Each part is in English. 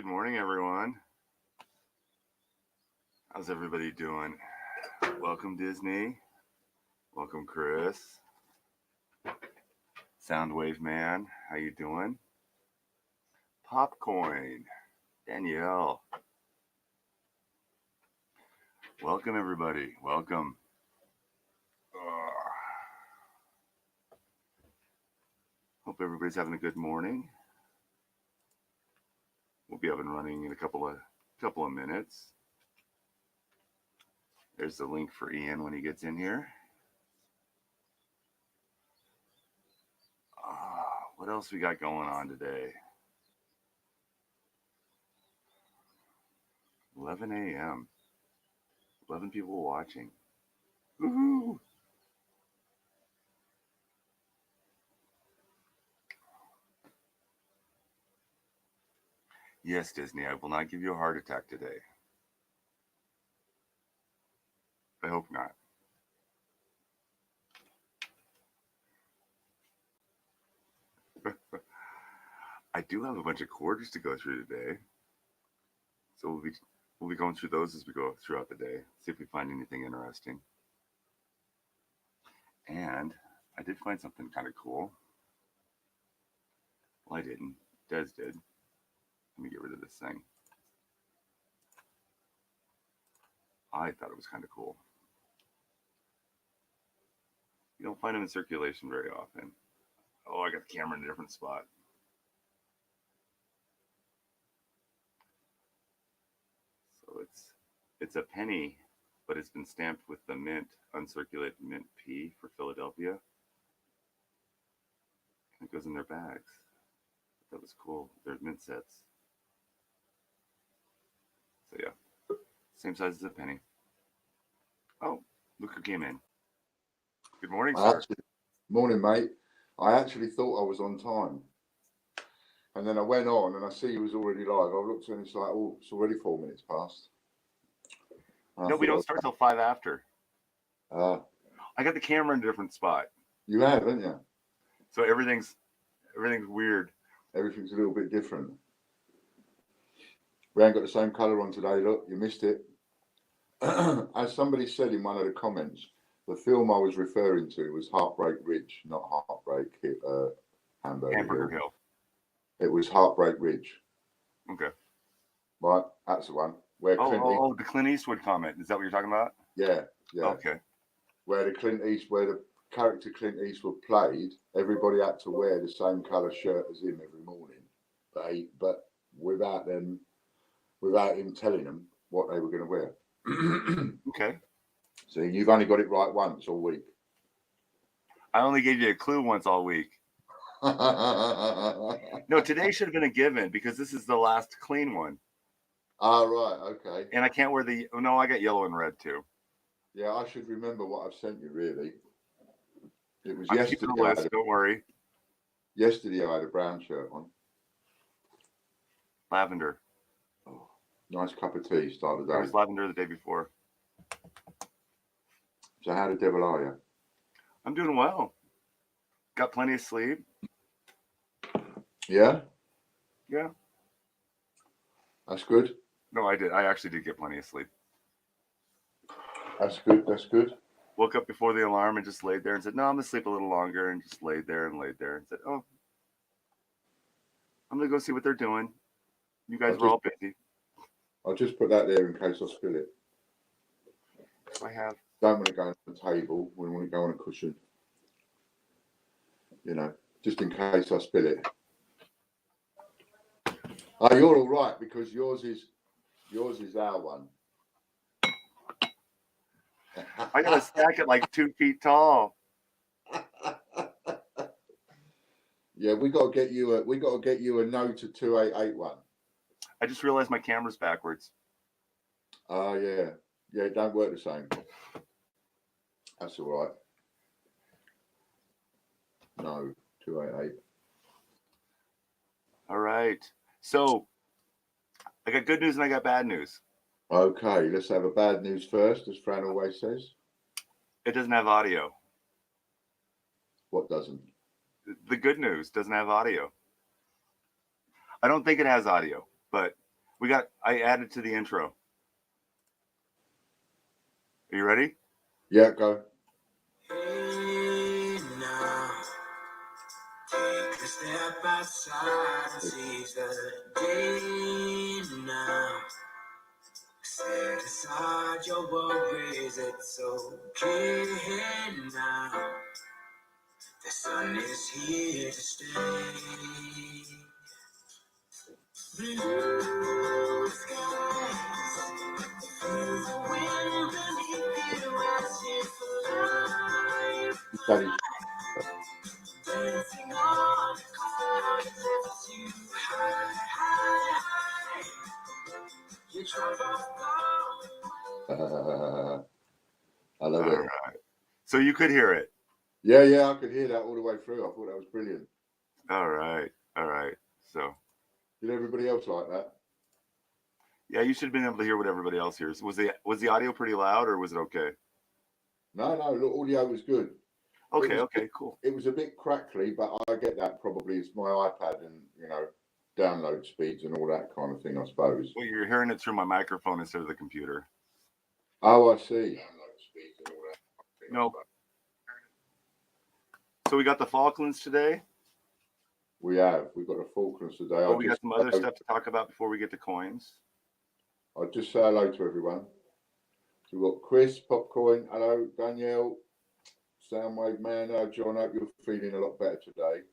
Good morning, everyone. How's everybody doing? Welcome, Disney. Welcome, Chris. Soundwave Man, how you doing? Popcorn, Danielle. Welcome, everybody. Welcome. Hope everybody's having a good morning. We'll be up and running in a couple of minutes. There's the link for Ian when he gets in here. What else we got going on today? 11 a.m. 11 people watching. Woohoo! Yes, Disney, I will not give you a heart attack today. I hope not. I do have a bunch of quarters to go through today. So we'll be going through those as we go throughout the day. See if we find anything interesting. And I did find something kind of cool. Well, I didn't. Des did. Let me get rid of this thing. I thought it was kind of cool. You don't find them in circulation very often. Oh, I got the camera in a different spot. So it's a penny, but it's been stamped with the mint, uncirculated mint P for Philadelphia. And it goes in their bags. That was cool. They're mint sets. So yeah, same size as a penny. Oh, look who came in. Good morning, sir. Morning, mate. I actually thought I was on time. And then I went on and I see you was already live. I looked and it's like, oh, it's already 4 minutes past. No, we don't start till 5 after. I got the camera in a different spot. You have, haven't you? So everything's weird. Everything's a little bit different. We ain't got the same colour on today, look, you missed it. As somebody said in one of the comments, the film I was referring to was Heartbreak Ridge, not Heartbreak Hamburger Hill. It was Heartbreak Ridge. Okay. Right, that's the one. Where the Clint Eastwood comment. Is that what you're talking about? Yeah. Okay. Where the character Clint Eastwood played, everybody had to wear the same colour shirt as him every morning, but without him telling them what they were going to wear. Okay. So you've only got it right once all week. I only gave you a clue once all week. No, today should have been a given because this is the last clean one. Right, okay. And I can't wear I got yellow and red too. Yeah, I should remember what I've sent you, really. It was yesterday. Don't worry. Yesterday I had a brown shirt on. Lavender. Oh, nice cup of tea, start the day. It was lavender the day before. So how the devil are you? I'm doing well. Got plenty of sleep. Yeah? Yeah. That's good. No, I did. I actually did get plenty of sleep. That's good. Woke up before the alarm and just laid there and said, no, I'm going to sleep a little longer, and just laid there and said, oh, I'm going to go see what they're doing. You guys were all busy. I'll just put that there in case I spill it. I have. Don't want to go on the table. We want to go on a cushion. You know, just in case I spill it. Oh, you're all right because yours is our one. I got to stack it like 2 feet tall. Yeah, we got to get you a Note 2881. I just realized my camera's backwards. Oh yeah, it don't work the same. That's all right. No, 288. All right. So I got good news and I got bad news. Okay, let's have a bad news first, as Fran always says. It doesn't have audio. What doesn't? The good news doesn't have audio. I don't think it has audio, but I added to the intro. Are you ready? Yeah, go. Hey now, take a step outside and seize the day now. Set aside your worries, it's okay now. The sun is here to stay. Blue skies, feel the wind beneath you as if alive. That is, Dancing on the clouds, lifts you high, high, high. You drive off I love All it. right. So you could hear it. Yeah, I could hear that all the way through. I thought that was brilliant. All right. So Did everybody else like that? yeah, you should have been able to hear what everybody else hears. Was the audio pretty loud or was it okay? No, the audio was good. Okay, cool. It was a bit crackly, but I get that probably it's my iPad and download speeds and all that kind of thing, I suppose. Well, you're hearing it through my microphone instead of the computer. Oh, I see. No. So we got the Falklands today. We've got the Falklands today. Oh, we got some other stuff to talk about before we get to coins. I'll just say hello to everyone. So we've got Chris, Popcorn, hello, Danielle, Soundwave Man, hello, John. Hope you're feeling a lot better today.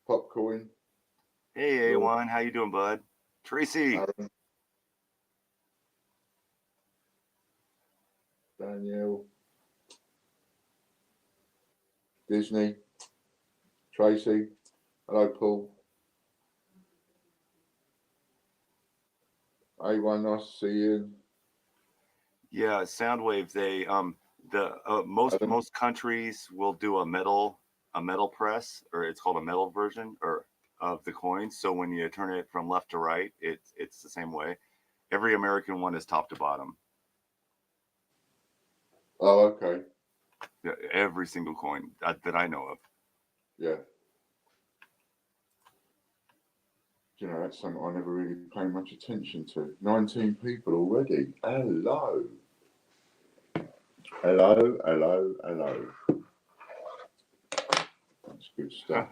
Popcorn. Hey, A1, how you doing, bud? Tracy. Danielle. Disney. Tracy. Hello, Paul. A1, nice to see you. Yeah, Soundwave. They most countries will do a metal press, or it's called a metal version or of the coin. So when you turn it from left to right, it's the same way. Every American one is top to bottom. Oh, okay. Yeah, every single coin that I know of. Yeah. You know, that's something I never really pay much attention to. 19 people already. Hello. That's good stuff.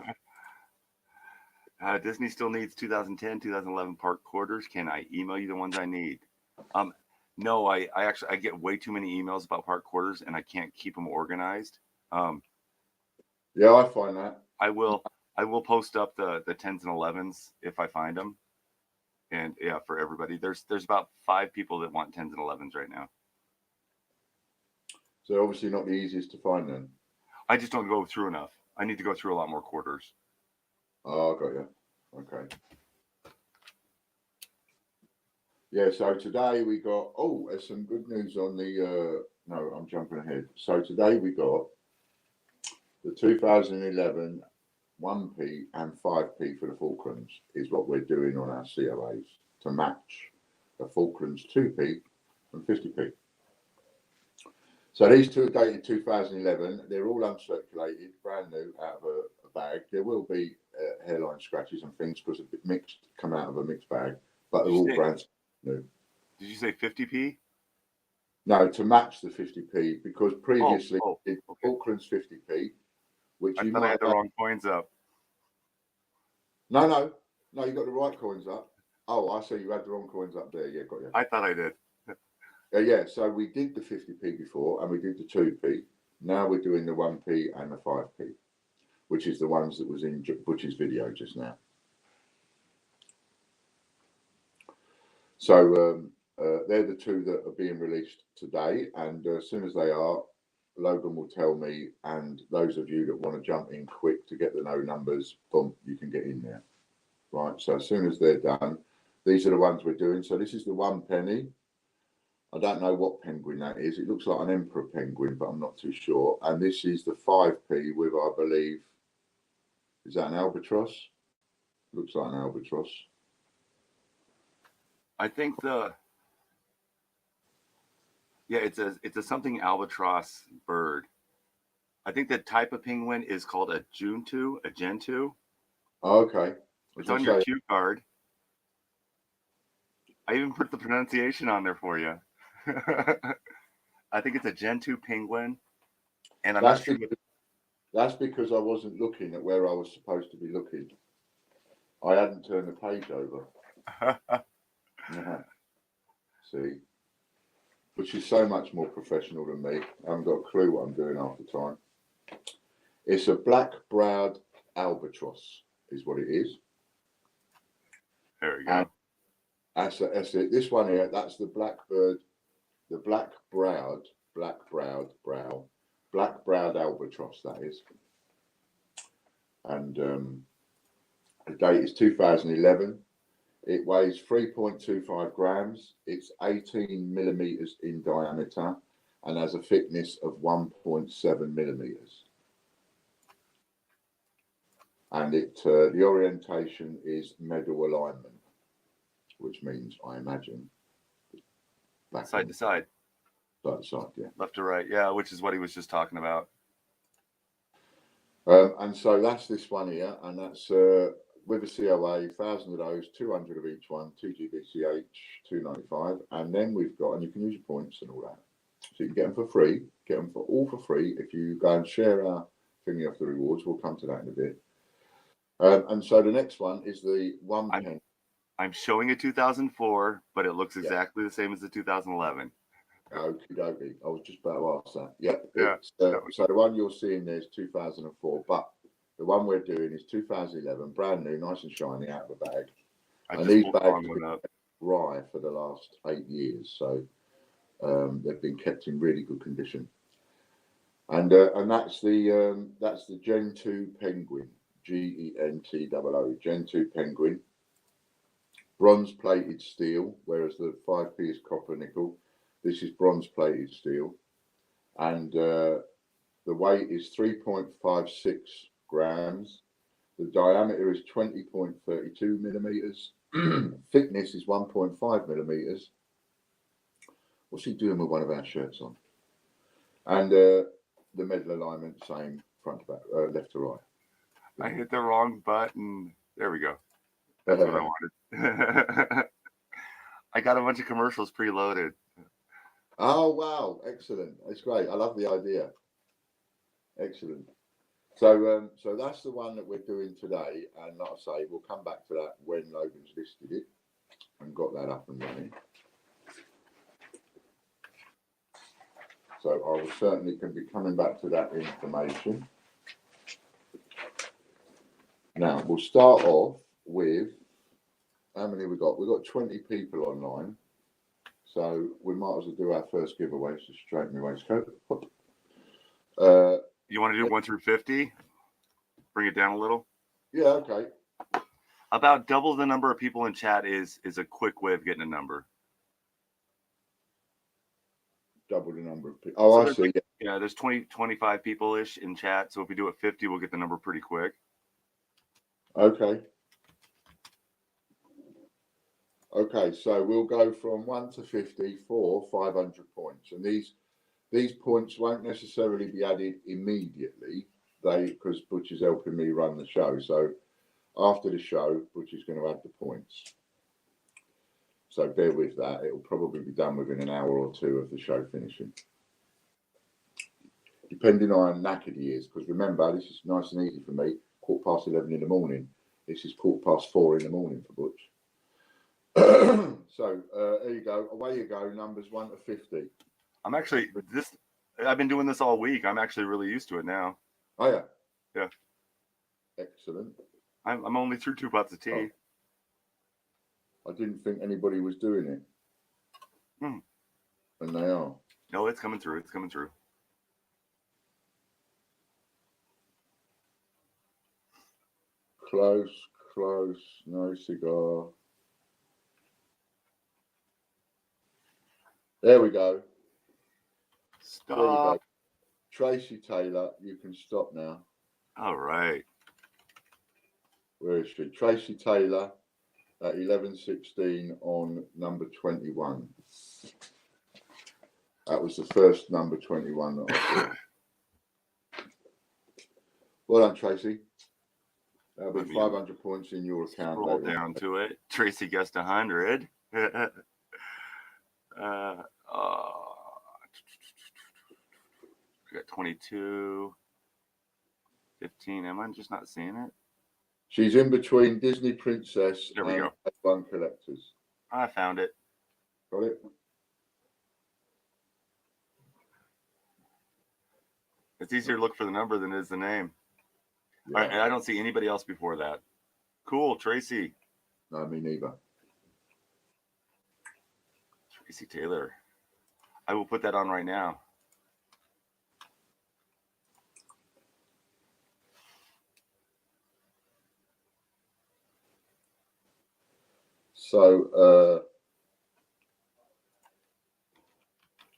Disney still needs 2010, 2011 park quarters. Can I email you the ones I need? No, I get way too many emails about park quarters and I can't keep them organized. Yeah, I find that. I will post up the 10s and 11s if I find them. And yeah, for everybody, there's about 5 people that want 10s and 11s right now. So obviously not the easiest to find then. I just don't go through enough. I need to go through a lot more quarters. Oh, I got you. Okay. Yeah, so today we got, there's some good news on the, no, I'm jumping ahead. So today we got the 2011 1p and 5p for the Falklands is what we're doing on our COAs to match the Falklands 2p and 50p. So these two are dated 2011. They're all uncirculated, brand new out of a bag. There will be hairline scratches and things because a bit mixed, come out of a mixed bag, but they're all brand new. Did you say 50p? No, to match the 50p because previously okay. Falklands 50p, which I you thought might I had the wrong coins up. No, you got the right coins up. Oh, I see. You had the wrong coins up there. Yeah, got you. I thought I did. Yeah, so we did the 50p before and we did the 2p. Now we're doing the 1p and the 5p, which is the ones that was in Butch's video just now. So they're the two that are being released today. And as soon as they are, Logan will tell me. And those of you that want to jump in quick to get the no numbers, boom, you can get in there. Right, so as soon as they're done, these are the ones we're doing. So this is the 1 penny. I don't know what penguin that is. It looks like an emperor penguin, but I'm not too sure. And this is the 5p with, I believe, is that an albatross? Looks like an albatross. I think it's a something albatross bird. I think the type of penguin is called a Gentoo. Oh, okay. It's on your cue card. I even put the pronunciation on there for you. I think it's a Gen 2 penguin. And I'm not sure. That's because I wasn't looking at where I was supposed to be looking. I hadn't turned the page over. See? Which is so much more professional than me. I haven't got a clue what I'm doing half the time. It's a black-browed albatross, is what it is. There we go. And that's it. This one here, that's the blackbird, the black-browed albatross, that is. And the date is 2011. It weighs 3.25 grams. It's 18 millimeters in diameter and has a thickness of 1.7 millimeters. And the orientation is medal alignment, which means, I imagine, side to side. Side to side, yeah. Left to right, yeah, which is what he was just talking about. And so that's this one here, and that's with a COA, 1,000 of those, 200 of each one, 2 GBCH, 295, and then we've got, and you can use your points and all that. So you can get them for free, get them all for free if you go and share our thingy of the rewards. We'll come to that in a bit. And so the next one is the 1 penny. I'm showing a 2004, but it looks exactly the same as the 2011. Okie dokie. I was just about to ask that. Yep. Yeah. So the one you're seeing there is 2004, but the one we're doing is 2011, brand new, nice and shiny, out of the bag. And these bags have been dry for the last 8 years, so they've been kept in really good condition. And that's the Gen 2 penguin, GENTOO, Gen 2 penguin, bronze plated steel, whereas the 5p is copper nickel. This is bronze plated steel, and the weight is 3.56 grams. The diameter is 20.32 millimeters. Thickness is 1.5 millimeters. What's he doing with one of our shirts on? And the medal alignment, same front to back, left to right. I hit the wrong button. There we go. That's what I wanted. I got a bunch of commercials preloaded. Oh, wow. Excellent. It's great. I love the idea. Excellent. So so that's the one that we're doing today. And like I say, we'll come back to that when Logan's listed it and got that up and running. So I will certainly can be coming back to that information. Now, we'll start off with, how many we got? We've got 20 people online. So we might as well do our first giveaway. So straighten my waistcoat. You want to do 1 through 50? Bring it down a little? Yeah, okay. About double the number of people in chat is a quick way of getting a number. Double the number of people. Oh, so I see. Like, yeah, there's 20, 25 people-ish in chat. So if we do it 50, we'll get the number pretty quick. Okay. Okay, so we'll go from 1 to 50 for 500 points. And these points won't necessarily be added immediately, because Butch is helping me run the show. So after the show, Butch is going to add the points. So bear with that. It will probably be done within an hour or two of the show finishing. Depending on how knackered he is, because remember, this is nice and easy for me. 11:15 in the morning. This is 4:15 in the morning for Butch. So there you go. Away you go. Numbers 1 to 50. I'm actually I've been doing this all week. I'm actually really used to it now. Oh yeah. Yeah. Excellent. I'm only through 2 pots of tea. Oh. I didn't think anybody was doing it. And they are. No, it's coming through. It's coming through. Close. No cigar. There we go. Stop. There we go. Tracy Taylor, you can stop now. All right. Where is she? Tracy Taylor at 11:16 on number 21. That was the first number 21 that I saw. Well done, Tracy. That'll be Let me 500 points in your account. Scroll later on. down to it. Tracy guessed 100. We got 22, 15. Am I just not seeing it? She's in between Disney Princess There we and go. F1 Collectors. I found it. Got it? It's easier to look for the number than it is the name. Yeah. All right, and I don't see anybody else before that. Cool, Tracy. No, me neither. Tracy Taylor. I will put that on right now. So,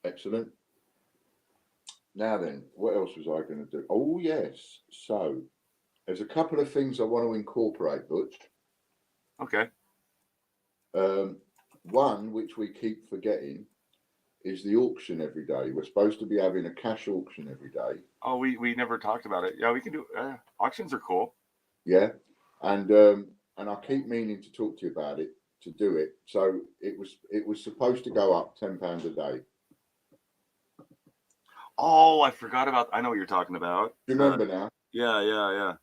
excellent. Now then, what else was I going to do? Oh, yes. So, there's a couple of things I want to incorporate, Butch. Okay. One, which we keep forgetting, is the auction every day. We're supposed to be having a cash auction every day. Oh, we never talked about it. Yeah, we can do auctions are cool. Yeah, and I keep meaning to talk to you about it, to do it. So it was supposed to go up £10 a day. Oh, I forgot about. I know what you're talking about. Do you remember now? Yeah.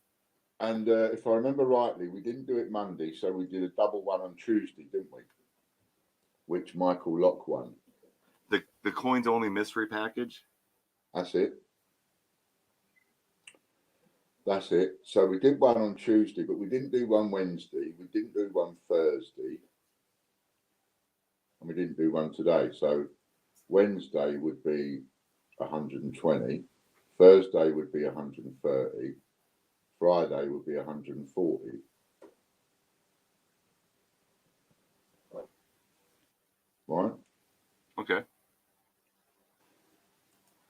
And if I remember rightly, we didn't do it Monday, so we did a double one on Tuesday, didn't we? Which Michael Locke won. The coins only mystery package. That's it. That's it. So we did one on Tuesday, but we didn't do one Wednesday. We didn't do one Thursday. And we didn't do one today. So Wednesday would be 120. Thursday would be 130. Friday would be 140. Right? Okay.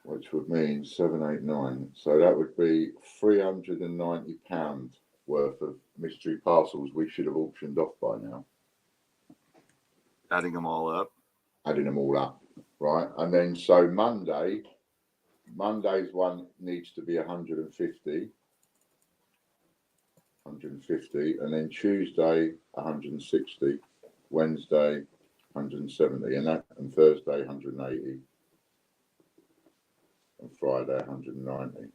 Which would mean 7, 8, 9. So that would be £390 worth of mystery parcels we should have auctioned off by now. Adding them all up. Adding them all up, right? And then so Monday's one needs to be 150, and then Tuesday 160, Wednesday 170, and Thursday 180, and Friday 190.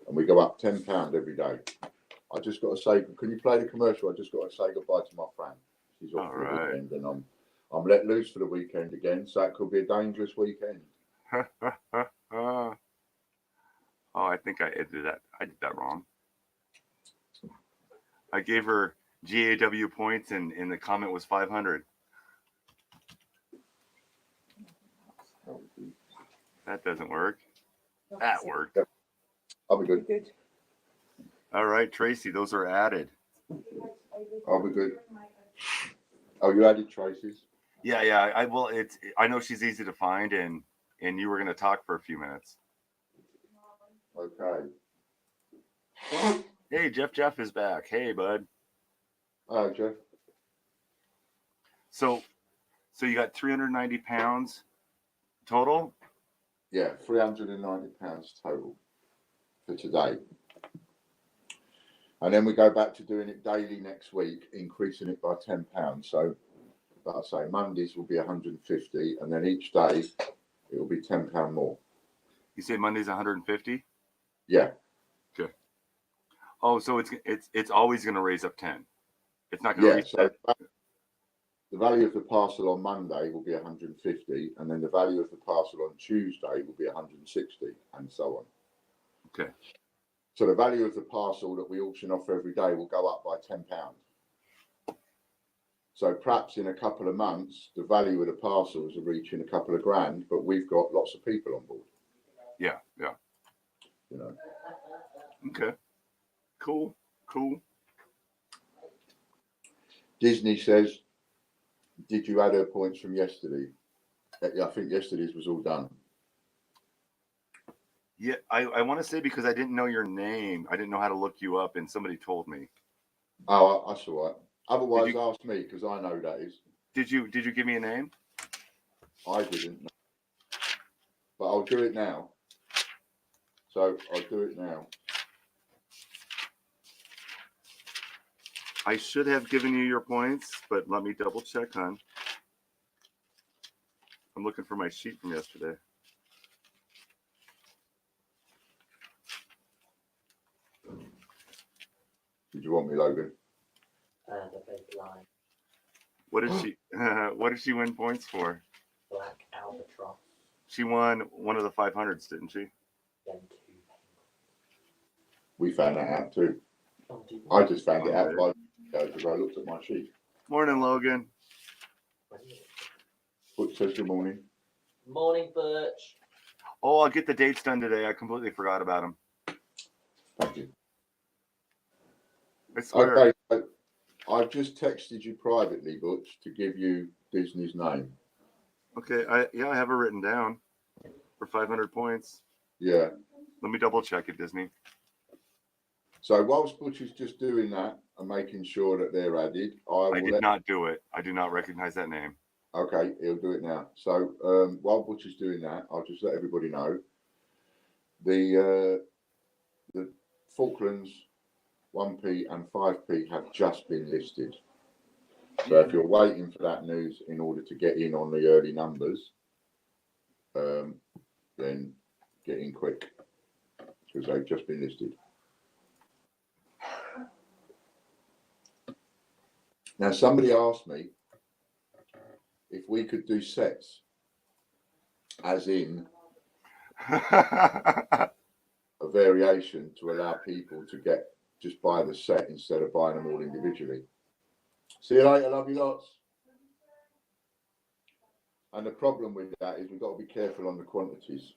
And we go up £10 every day. I just got to say, can you play the commercial? I just got to say goodbye to my friend. She's off for the weekend, and I'm let loose for the weekend again, so it could be a dangerous weekend. Oh, I think I did that. I did that wrong. I gave her GAW points, and the comment was 500. That doesn't work. That worked. I'll be good. All right, Tracy, those are added. I'll be good. Oh, you added Tracy's? Yeah. I know she's easy to find, and you were going to talk for a few minutes. Okay. Hey, Jeff is back. Hey, bud. Hello, Jeff. So you got 390 pounds total? Yeah, £390 total for today. And then we go back to doing it daily next week, increasing it by £10. So, like I say, Mondays will be 150, and then each day it will be £10 more. You say Monday's 150? Yeah. Okay. Oh, so it's always going to raise up 10. It's not going to reset. So the value of the parcel on Monday will be 150, and then the value of the parcel on Tuesday will be 160, and so on. Okay. So the value of the parcel that we auction off every day will go up by £10. So perhaps in a couple of months, the value of the parcels are reaching a couple of grand, but we've got lots of people on board. Yeah. You know. Okay. Cool. Disney says, did you add her points from yesterday? I think yesterday's was all done. Yeah, I want to say because I didn't know your name. I didn't know how to look you up, and somebody told me. Oh, that's all right. Otherwise, ask me, because I know that is. Did you give me a name? I didn't. But I'll do it now. So I'll do it now. I should have given you your points, but let me double check, hon. I'm looking for my sheet from yesterday. Did you want me, Logan? The big line. What did she? What did she win points for? Black albatross. She won one of the 500s, didn't she? Then 2 We found that out too. penguins. Oh, I just found it out because I looked at my sheet. Morning, Logan. Butch says good morning. Morning, Birch. Oh, I'll get the dates done today. I completely forgot about them. Thank you. I swear. Okay, so I've just texted you privately, Butch, to give you Disney's name. Okay, I have it written down for 500 points. Yeah. Let me double check it, Disney. So whilst Butch is just doing that and making sure that they're added, I did not do it. I do not recognize that name. Okay, he'll do it now. So while Butch is doing that, I'll just let everybody know the Falklands 1p and 5p have just been listed. So if you're waiting for that news in order to get in on the early numbers, then get in quick because they've just been listed. Now, somebody asked me if we could do sets, as in a variation to allow people to just buy the set instead of buying them all individually. See you later, love you lots. And the problem with that is we've got to be careful on the quantities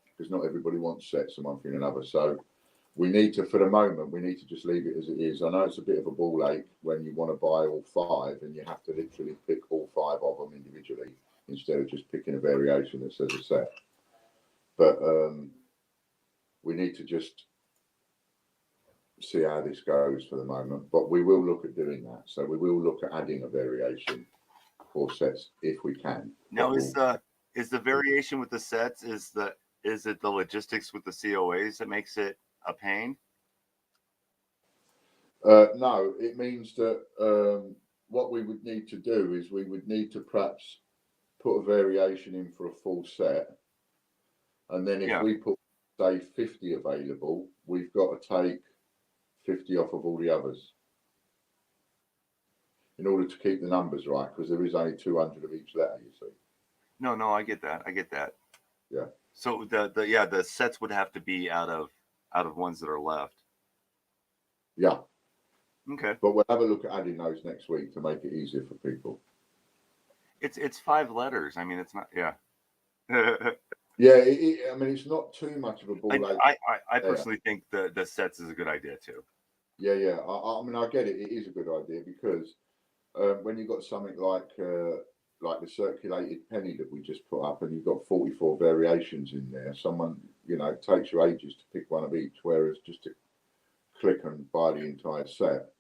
because not everybody wants sets of one thing or another. So we need to, for the moment, we need to just leave it as it is. I know it's a bit of a ball ache when you want to buy all 5 and you have to literally pick all 5 of them individually instead of just picking a variation that says a set. But we need to just see how this goes for the moment. But we will look at doing that. So we will look at adding a variation for sets if we can. Now, is the variation with the sets, is it the logistics with the COAs that makes it a pain? No, it means that what we would need to do is we would need to perhaps put a variation in for a full set. And then if we put, say, 50 available, we've got to take 50 off of all the others in order to keep the numbers right, because there is only 200 of each letter, you see. No, I get that. Yeah. So the sets would have to be out of ones that are left. Yeah. Okay. But we'll have a look at adding those next week to make it easier for people. It's 5 letters. I mean, it's not. Yeah. Yeah. I mean, it's not too much of a ball. I personally think the sets is a good idea too. Yeah. I mean, I get it. It is a good idea because when you've got something like the circulated penny that we just put up, and you've got 44 variations in there, someone, it takes you ages to pick one of each, whereas just to click and buy the entire set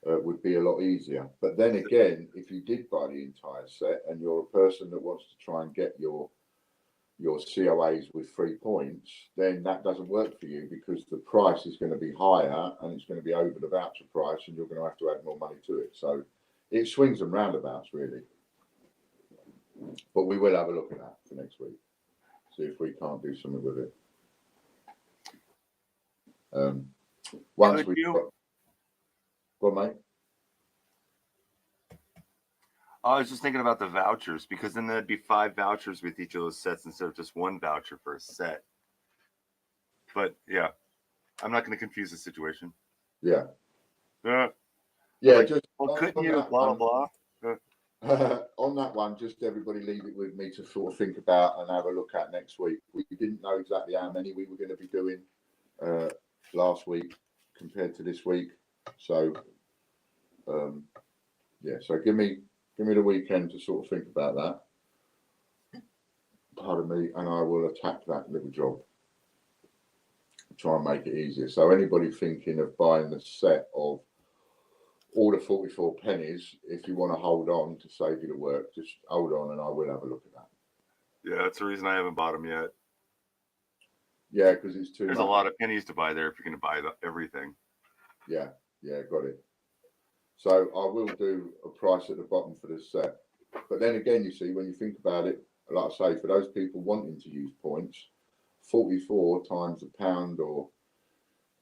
would be a lot easier. But then again, if you did buy the entire set and you're a person that wants to try and get your COAs with 3 points, then that doesn't work for you because the price is going to be higher and it's going to be over the voucher price and you're going to have to add more money to it. So it swings and roundabouts, really. But we will have a look at that for next week. See if we can't do something with it. Once we well, mate. I was just thinking about the vouchers because then there'd be 5 vouchers with each of those sets instead of just 1 voucher for a set. But yeah, I'm not going to confuse the situation. Yeah. Yeah. Just couldn't you? Blah blah blah. On that one, just everybody leave it with me to sort of think about and have a look at next week. We didn't know exactly how many we were going to be doing last week compared to this week. So, so give me the weekend to sort of think about that. Pardon me, and I will attack that little job. Try and make it easier. So anybody thinking of buying the set of all the 44 pennies, if you want to hold on to save you the work, just hold on and I will have a look at that. Yeah, that's the reason I haven't bought them yet. Yeah, because it's too There's much. A lot of pennies to buy there if you're going to buy everything. Yeah, got it. So I will do a price at the bottom for this set. But then again, you see, when you think about it, like I say, for those people wanting to use points, 44 times a pound, or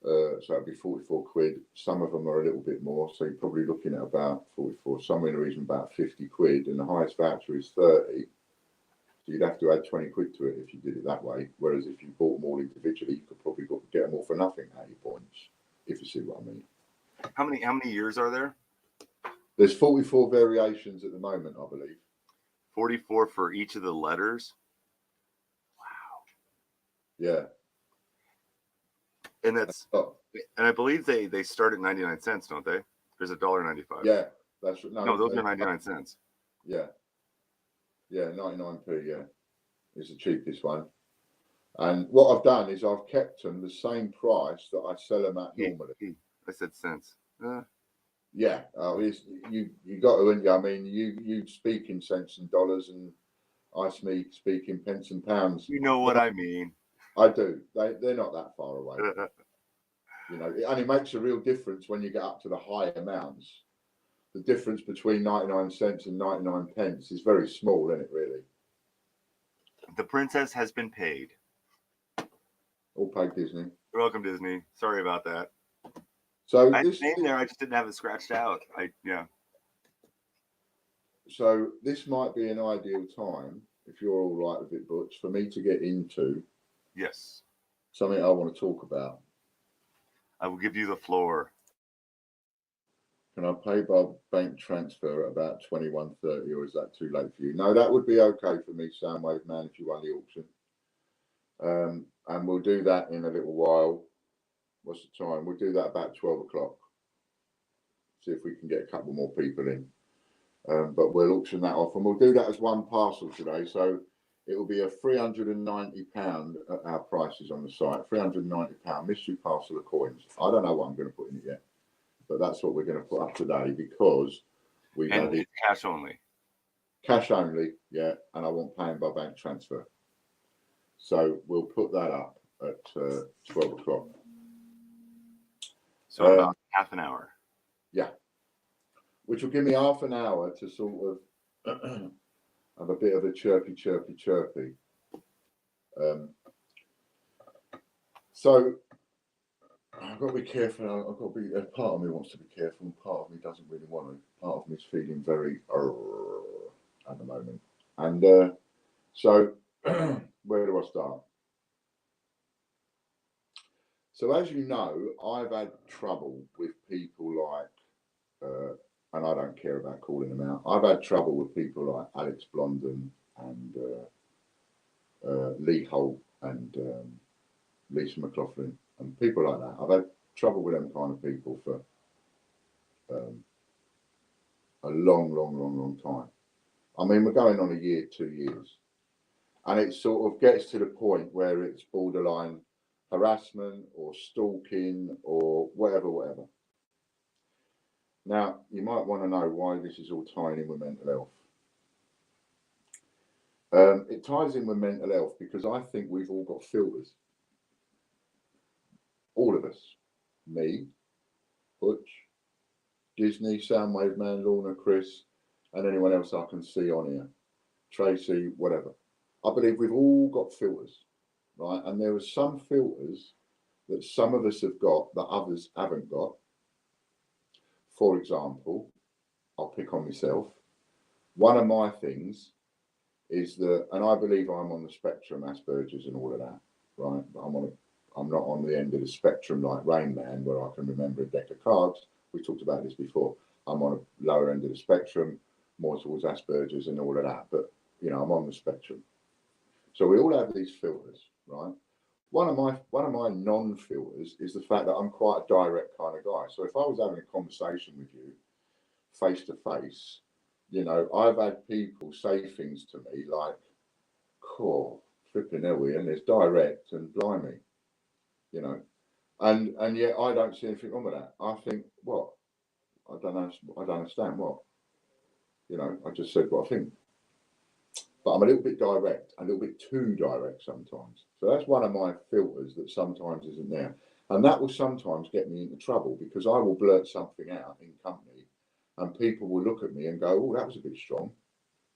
so it'd be 44 quid. Some of them are a little bit more, so you're probably looking at about 44, somewhere in the region about 50 quid, and the highest voucher is 30. So you'd have to add 20 quid to it if you did it that way. Whereas if you bought them all individually, you could probably get them all for nothing at your points, if you see what I mean. How many years are there? There's 44 variations at the moment, I believe. 44 for each of the letters. Yeah. And that's Oh, and I believe they start at 99 cents, don't they? There's $1.95. yeah, that's No, those are 99 cents. Yeah. Yeah, 99p, yeah. It's the cheapest one. And what I've done is I've kept them the same price that I sell them at normally. I said cents. Yeah, you got to, wouldn't you? I mean, you speak in cents and dollars, and I speak in pence and pounds. You know what I mean. I do. They're not that far away. You know, and it makes a real difference when you get up to the high amounts. The difference between 99 cents and 99 pence is very small, isn't it, really? The princess has been paid. All paid Disney. You're welcome, Disney. Sorry about that. So I had this the name there, I just didn't have it scratched out. So this might be an ideal time, if you're all right with it, Butch, for me to get into something I want to talk about. I will give you the floor. Can I pay by bank transfer at about 21:30, or is that too late for you? No, that would be okay for me, Soundwave Man, if you won the auction. And we'll do that in a little while. What's the time? We'll do that about 12 o'clock. See if we can get a couple more people in. But we'll auction that off, and we'll do that as one parcel today. So it will be a £390 at our prices on the site. £390 mystery parcel of coins. I don't know what I'm going to put in it yet, but that's what we're going to put up today, because we've And had it it's cash only. cash only, yeah, and I want paying by bank transfer. So we'll put that up at 12 o'clock. So about half an hour. Yeah, which will give me half an hour to sort of have a bit of a chirpy. So I've got to be careful. I've got to be. Part of me wants to be careful, and part of me doesn't really want to. Part of me is feeling very at the moment. And so, where do I start? So, as you know, I've had trouble with people like, and I don't care about calling them out. I've had trouble with people like Alex Blondon and Lee Holt and Lisa McLaughlin and people like that. I've had trouble with them kind of people for a long time. I mean, we're going on a year, 2 years, and it sort of gets to the point where it's borderline harassment or stalking or whatever. Now, you might want to know why this is all tying in with mental health. It ties in with mental health because I think we've all got filters. All of us. Me, Butch, Disney, Soundwave Man, Lorna, Chris, and anyone else I can see on here. Tracy, whatever. I believe we've all got filters, right? And there are some filters that some of us have got that others haven't got. For example, I'll pick on myself. One of my things is that, and I believe I'm on the spectrum, Asperger's and all of that, right? But I'm not on the end of the spectrum like Rain Man, where I can remember a deck of cards. We talked about this before. I'm on a lower end of the spectrum, more towards Asperger's and all of that. But, you know, I'm on the spectrum. So we all have these filters, right? One of my non-filters is the fact that I'm quite a direct kind of guy. So if I was having a conversation with you face to face, you know, I've had people say things to me like, "Cool, flipping hell, and it's direct and blimey," you know, and yet I don't see anything wrong with that. I think, what? I don't understand what. You know, I just said what I think. But I'm a little bit direct, a little bit too direct sometimes. So that's one of my filters that sometimes isn't there. And that will sometimes get me into trouble because I will blurt something out in company and people will look at me and go, "Oh, that was a bit strong.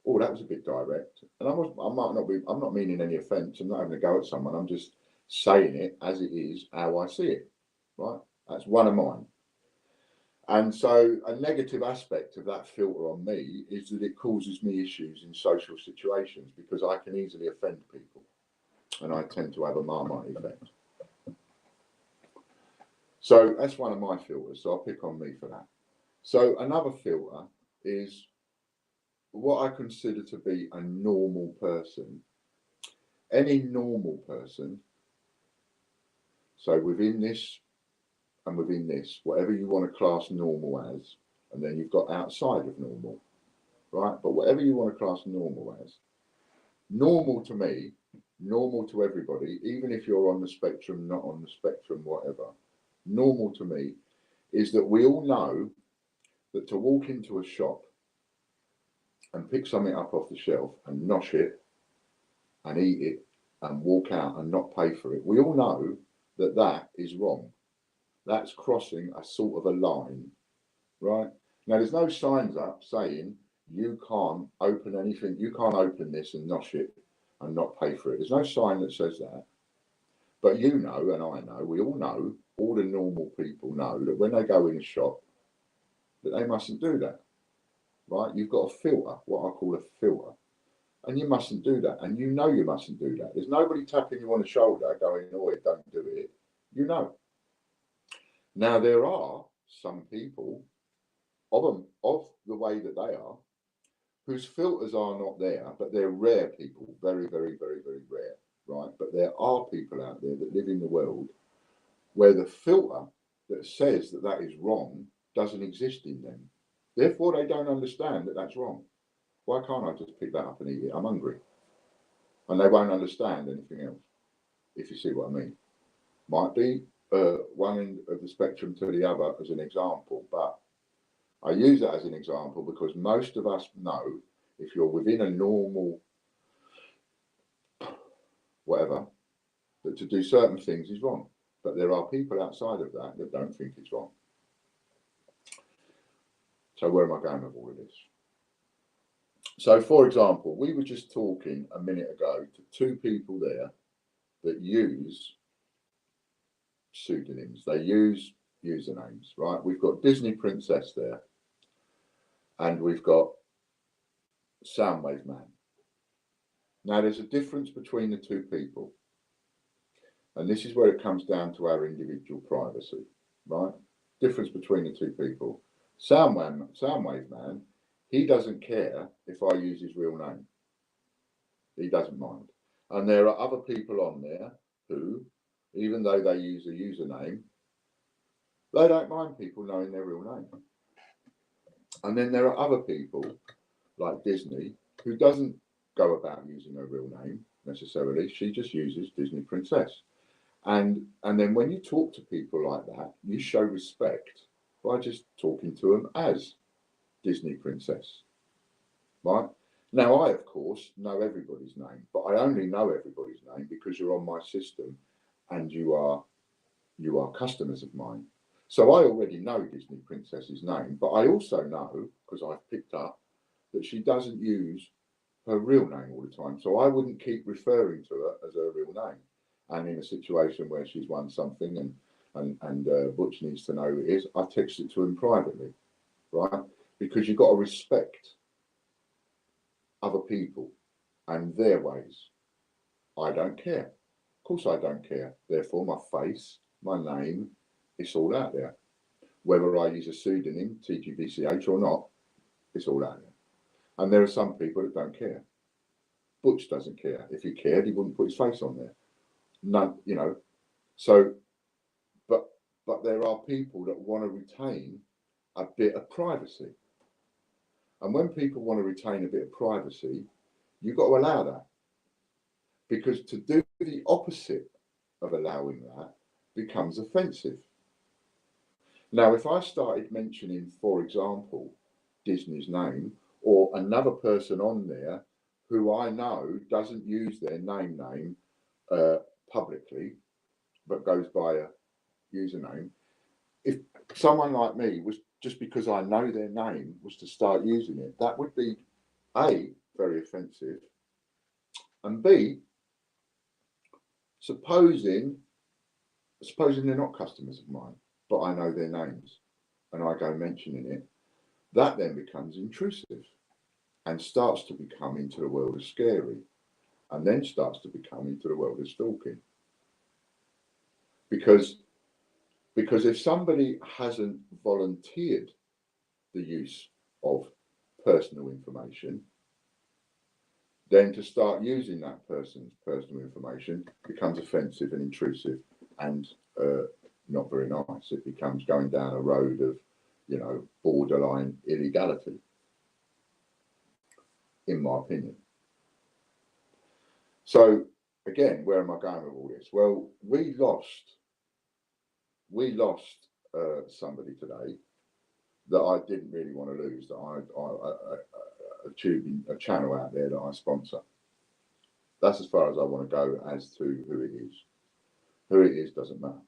Oh, that was a bit direct." And I'm not meaning any offence. I'm not having a go at someone. I'm just saying it as it is, how I see it. Right? That's one of mine. And so a negative aspect of that filter on me is that it causes me issues in social situations because I can easily offend people, and I tend to have a Marmite effect. So that's one of my filters. So I'll pick on me for that. So another filter is what I consider to be a normal person. Any normal person, so within this and within this, whatever you want to class normal as, and then you've got outside of normal, right? But whatever you want to class normal as, normal to me, normal to everybody, even if you're on the spectrum, not on the spectrum, whatever, normal to me is that we all know that to walk into a shop and pick something up off the shelf and nosh it and eat it and walk out and not pay for it, we all know that that is wrong. That's crossing a sort of a line, right? Now, there's no signs up saying you can't open anything, you can't open this and nosh it and not pay for it. There's no sign that says that. But you know, and I know, we all know, all the normal people know that when they go in a shop, that they mustn't do that, right? You've got a filter, what I call a filter, and you mustn't do that. And you know you mustn't do that. There's nobody tapping you on the shoulder going, "Oh, don't do it." You know. Now, there are some people of the way that they are, whose filters are not there, but they're rare people, very, very, very, very rare, right? But there are people out there that live in the world where the filter that says that that is wrong doesn't exist in them. Therefore, they don't understand that that's wrong. Why can't I just pick that up and eat it? I'm hungry. And they won't understand anything else, if you see what I mean. Might be one end of the spectrum to the other as an example, but I use that as an example because most of us know if you're within a normal whatever, that to do certain things is wrong. But there are people outside of that that don't think it's wrong. So where am I going with all of this? So, for example, we were just talking a minute ago to two people there that use pseudonyms. They use usernames, right? We've got Disney Princess there, and we've got Soundwave Man. Now, there's a difference between the two people, and this is where it comes down to our individual privacy, right? Difference between the two people. Soundwave Man, he doesn't care if I use his real name. He doesn't mind. And there are other people on there who, even though they use a username, they don't mind people knowing their real name. And then there are other people, like Disney, who doesn't go about using her real name necessarily. She just uses Disney Princess. And then when you talk to people like that, you show respect by just talking to them as Disney Princess, right? Now, I, of course, know everybody's name, but I only know everybody's name because you're on my system and you are customers of mine. So I already know Disney Princess's name, but I also know, because I've picked up, that she doesn't use her real name all the time. So I wouldn't keep referring to her as her real name. And in a situation where she's won something and Butch needs to know who it is, I text it to him privately, right? Because you've got to respect other people and their ways. I don't care. Of course I don't care. Therefore, my face, my name, it's all out there. Whether I use a pseudonym, TGBCH or not, it's all out there. And there are some people that don't care. Butch doesn't care. If he cared, he wouldn't put his face on there. None, you know. So, but there are people that want to retain a bit of privacy. And when people want to retain a bit of privacy, you've got to allow that. Because to do the opposite of allowing that becomes offensive. Now, if I started mentioning, for example, Disney's name or another person on there who I know doesn't use their name publicly, but goes by a username, if someone like me was just because I know their name, was to start using it, that would be A, very offensive, and B, supposing they're not customers of mine, but I know their names and I go mentioning it, that then becomes intrusive and starts to become into the world of scary, and then starts to become into the world of stalking. Because if somebody hasn't volunteered the use of personal information, then to start using that person's personal information becomes offensive and intrusive and not very nice. It becomes going down a road of, you know, borderline illegality, in my opinion. So again, where am I going with all this? Well, we lost somebody today that I didn't really want to lose, that a channel out there that I sponsor. That's as far as I want to go as to who it is. Who it is doesn't matter.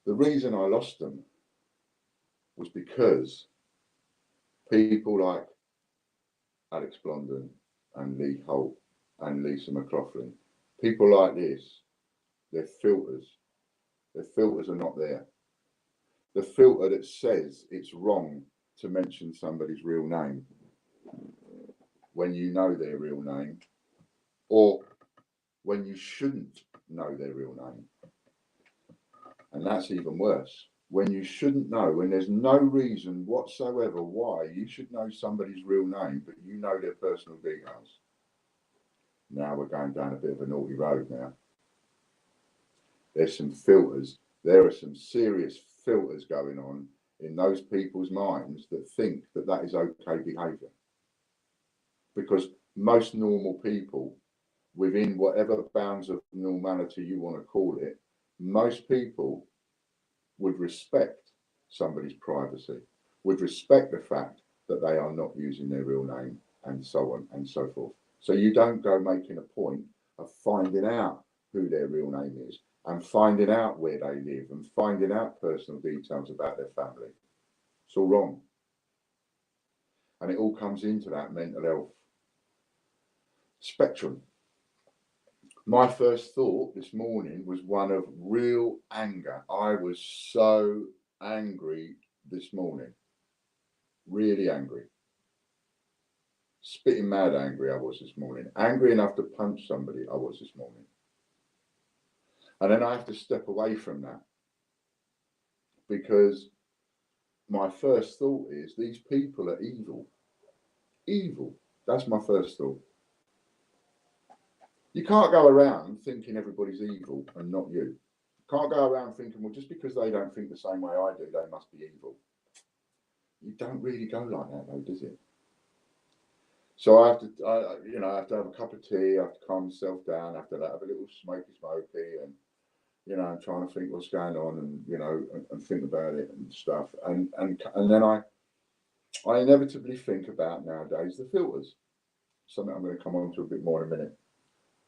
The reason I lost them was because people like Alex Blondon and Lee Holt and Lisa McLaughlin, people like this, their filters are not there. The filter that says it's wrong to mention somebody's real name when you know their real name, or when you shouldn't know their real name. And that's even worse. When you shouldn't know, when there's no reason whatsoever why you should know somebody's real name, but you know their personal details. Now we're going down a bit of a naughty road now. There's some filters. There are some serious filters going on in those people's minds that think that that is okay behaviour. Because most normal people, within whatever bounds of normality you want to call it, most people would respect somebody's privacy, would respect the fact that they are not using their real name, and so on and so forth. So you don't go making a point of finding out who their real name is and finding out where they live and finding out personal details about their family. It's all wrong. And it all comes into that mental health spectrum. My first thought this morning was one of real anger. I was so angry this morning, really angry. Spitting mad angry I was this morning. Angry enough to punch somebody I was this morning. And then I have to step away from that, because my first thought is these people are evil. Evil. That's my first thought. You can't go around thinking everybody's evil and not you. You can't go around thinking, well, just because they don't think the same way I do, they must be evil. You don't really go like that, though, does it? So I have to have a cup of tea. I have to calm myself down. After that, have a little smoky, and I'm trying to think what's going on, and think about it and stuff. And then I inevitably think about nowadays the filters. Something I'm going to come on to a bit more in a minute.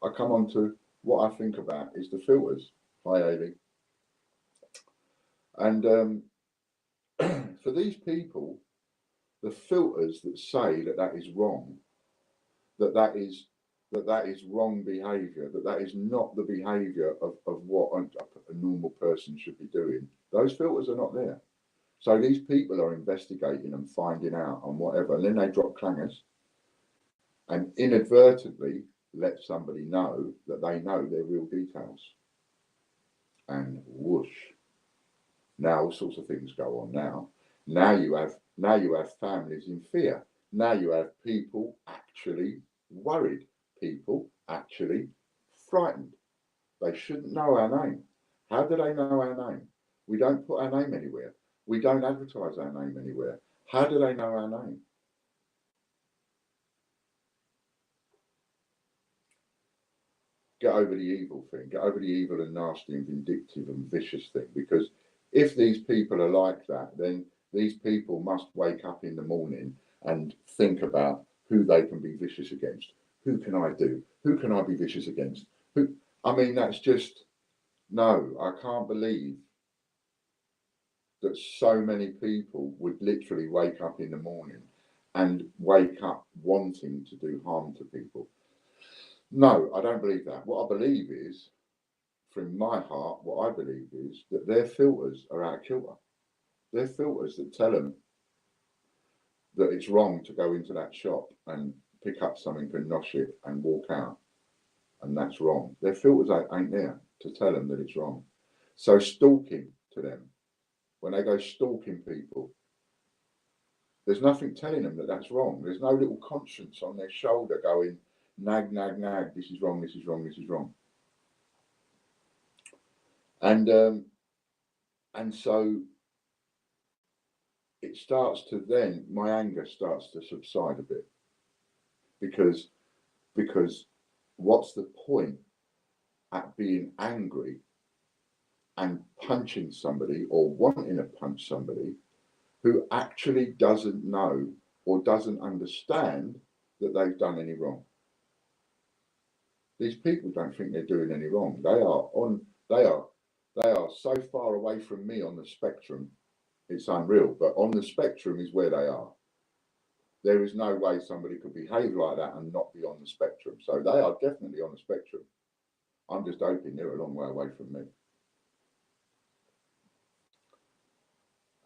I come on to what I think about is the filters. Hi, Ailey. And for these people, the filters that say that is wrong, that is wrong behaviour, that is not the behaviour of what a normal person should be doing, those filters are not there. So these people are investigating and finding out and whatever, and then they drop clangers and inadvertently let somebody know that they know their real details. And whoosh. Now all sorts of things go on now. Now you have families in fear. Now you have people actually worried, people actually frightened. They shouldn't know our name. How do they know our name? We don't put our name anywhere. We don't advertise our name anywhere. How do they know our name? Get over the evil thing. Get over the evil and nasty and vindictive and vicious thing. Because if these people are like that, then these people must wake up in the morning and think about who they can be vicious against. Who can I do? Who can I be vicious against? Who? I mean, that's just, no, I can't believe that so many people would literally wake up in the morning and wake up wanting to do harm to people. No, I don't believe that. What I believe is, from my heart, what I believe is that their filters are out of kilter. They're filters that tell them that it's wrong to go into that shop and pick up something and nosh it and walk out. And that's wrong. Their filters ain't there to tell them that it's wrong. So stalking to them, when they go stalking people, there's nothing telling them that that's wrong. There's no little conscience on their shoulder going, nag, nag, nag, this is wrong, this is wrong, this is wrong. And so it starts to then, my anger starts to subside a bit, because what's the point at being angry and punching somebody or wanting to punch somebody who actually doesn't know or doesn't understand that they've done any wrong? These people don't think they're doing any wrong. They are so far away from me on the spectrum, it's unreal. But on the spectrum is where they are. There is no way somebody could behave like that and not be on the spectrum. So they are definitely on the spectrum. I'm just hoping they're a long way away from me.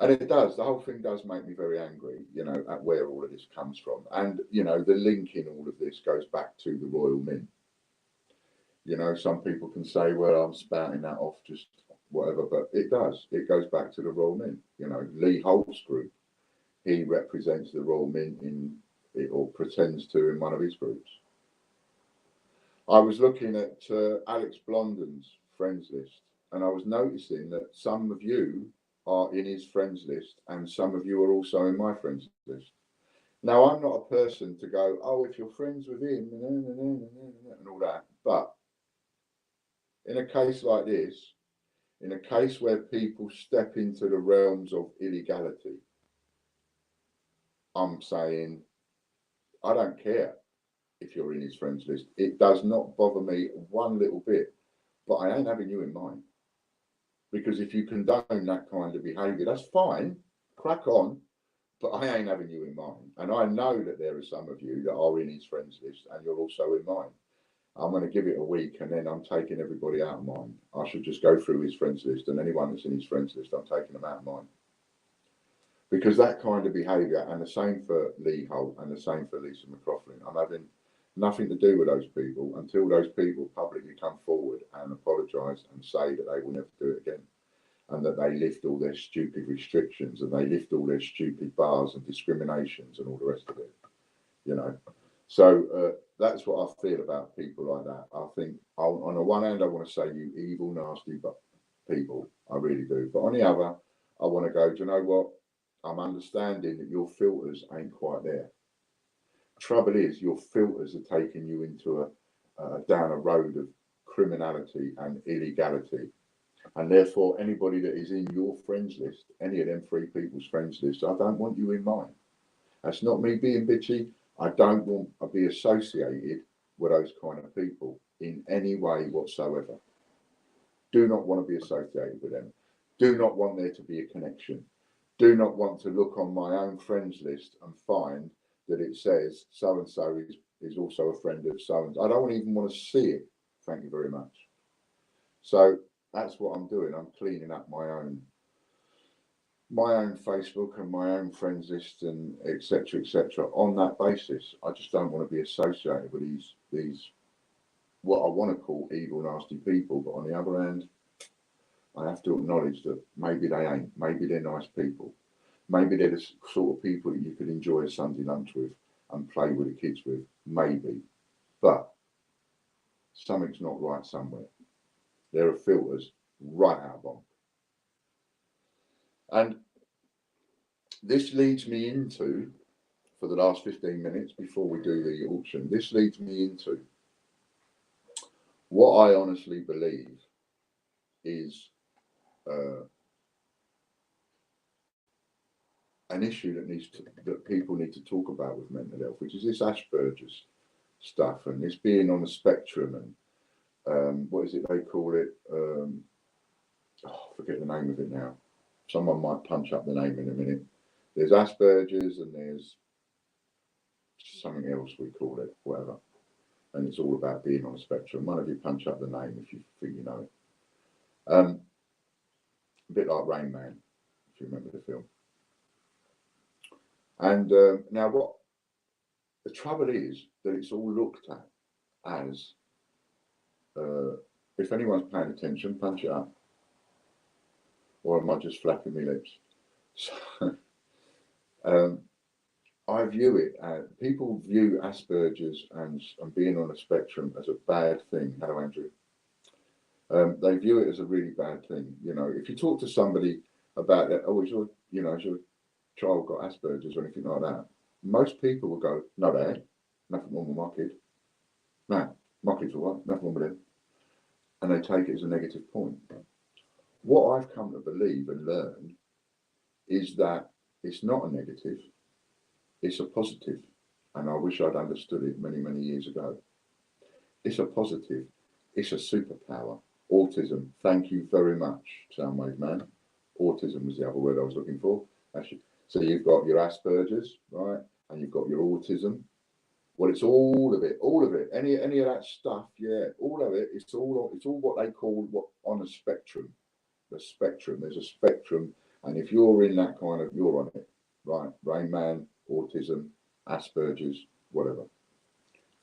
And it does, the whole thing does make me very angry, you know, at where all of this comes from. And, you know, the link in all of this goes back to the Royal Mint. You know, some people can say, well, I'm spouting that off, just whatever, but it does. It goes back to the Royal Mint. You know, Lee Holt's group, he represents the Royal Mint in it, or pretends to, in one of his groups. I was looking at Alex Blondon's friends list, and I was noticing that some of you are in his friends list and some of you are also in my friends list. Now, I'm not a person to go, oh, if you're friends with him and all that, but in a case like this, in a case where people step into the realms of illegality, I'm saying, I don't care if you're in his friends list. It does not bother me one little bit, but I ain't having you in mine. Because if you condone that kind of behaviour, that's fine, crack on, but I ain't having you in mine. And I know that there are some of you that are in his friends list and you're also in mine. I'm going to give it a week and then I'm taking everybody out of mine. I should just go through his friends list, and anyone that's in his friends list, I'm taking them out of mine. Because that kind of behaviour, and the same for Lee Holt and the same for Lisa McLaughlin, I'm having nothing to do with those people until those people publicly come forward and apologise and say that they will never do it again, and that they lift all their stupid restrictions and they lift all their stupid bars and discriminations and all the rest of it, you know. So that's what I feel about people like that. I think, on the one hand, I want to say, you evil, nasty people, I really do. But on the other, I want to go, do you know what? I'm understanding that your filters ain't quite there. Trouble is, your filters are taking you into down a road of criminality and illegality. And therefore, anybody that is in your friends list, any of them three people's friends list, I don't want you in mine. That's not me being bitchy. I don't want to be associated with those kind of people in any way whatsoever. Do not want to be associated with them. Do not want there to be a connection. Do not want to look on my own friends list and find that it says so-and-so is also a friend of so-and-so. I don't even want to see it. Thank you very much. So that's what I'm doing. I'm cleaning up my own Facebook and my own friends list and etc. on that basis. I just don't want to be associated with these what I want to call evil, nasty people. But on the other hand, I have to acknowledge that maybe they ain't. Maybe they're nice people. Maybe they're the sort of people that you could enjoy a Sunday lunch with and play with the kids with. Maybe. But something's not right somewhere. There are filters right out of. And this leads me into, for the last 15 minutes before we do the auction, this leads me into what I honestly believe is an issue that people need to talk about with mental health, which is this Asperger's stuff and this being on the spectrum and what is it they call it? I forget the name of it now. someone might punch up the name in a minute. There's Asperger's and there's something else we call it, whatever. And it's all about being on a spectrum. One of you punch up the name if you think you know it. A bit like Rain Man, if you remember the film. And now what the trouble is that it's all looked at as, if anyone's paying attention, punch it up. Or am I just flapping my lips? So, I view it as, people view Asperger's and being on a spectrum as a bad thing. Hello, Andrew. They view it as a really bad thing. You know, if you talk to somebody about that, oh, is your child got Asperger's or anything like that? Most people will go, no, they ain't. Nothing wrong with my kid. No, my kid's all right. Nothing wrong with him. And they take it as a negative point. What I've come to believe and learn is that it's not a negative. It's a positive, and I wish I'd understood it many, many years ago. It's a positive. It's a superpower. Autism. Thank you very much, Soundwave Man. Autism was the other word I was looking for. Actually, so you've got your Asperger's, right, and you've got your autism. Well, it's all of it, all of it. Any of that stuff, yeah, all of it. It's all what they call on a spectrum. The spectrum. There's a spectrum, and if you're in that kind of, you're on it, right? Rain Man, autism, Asperger's, whatever,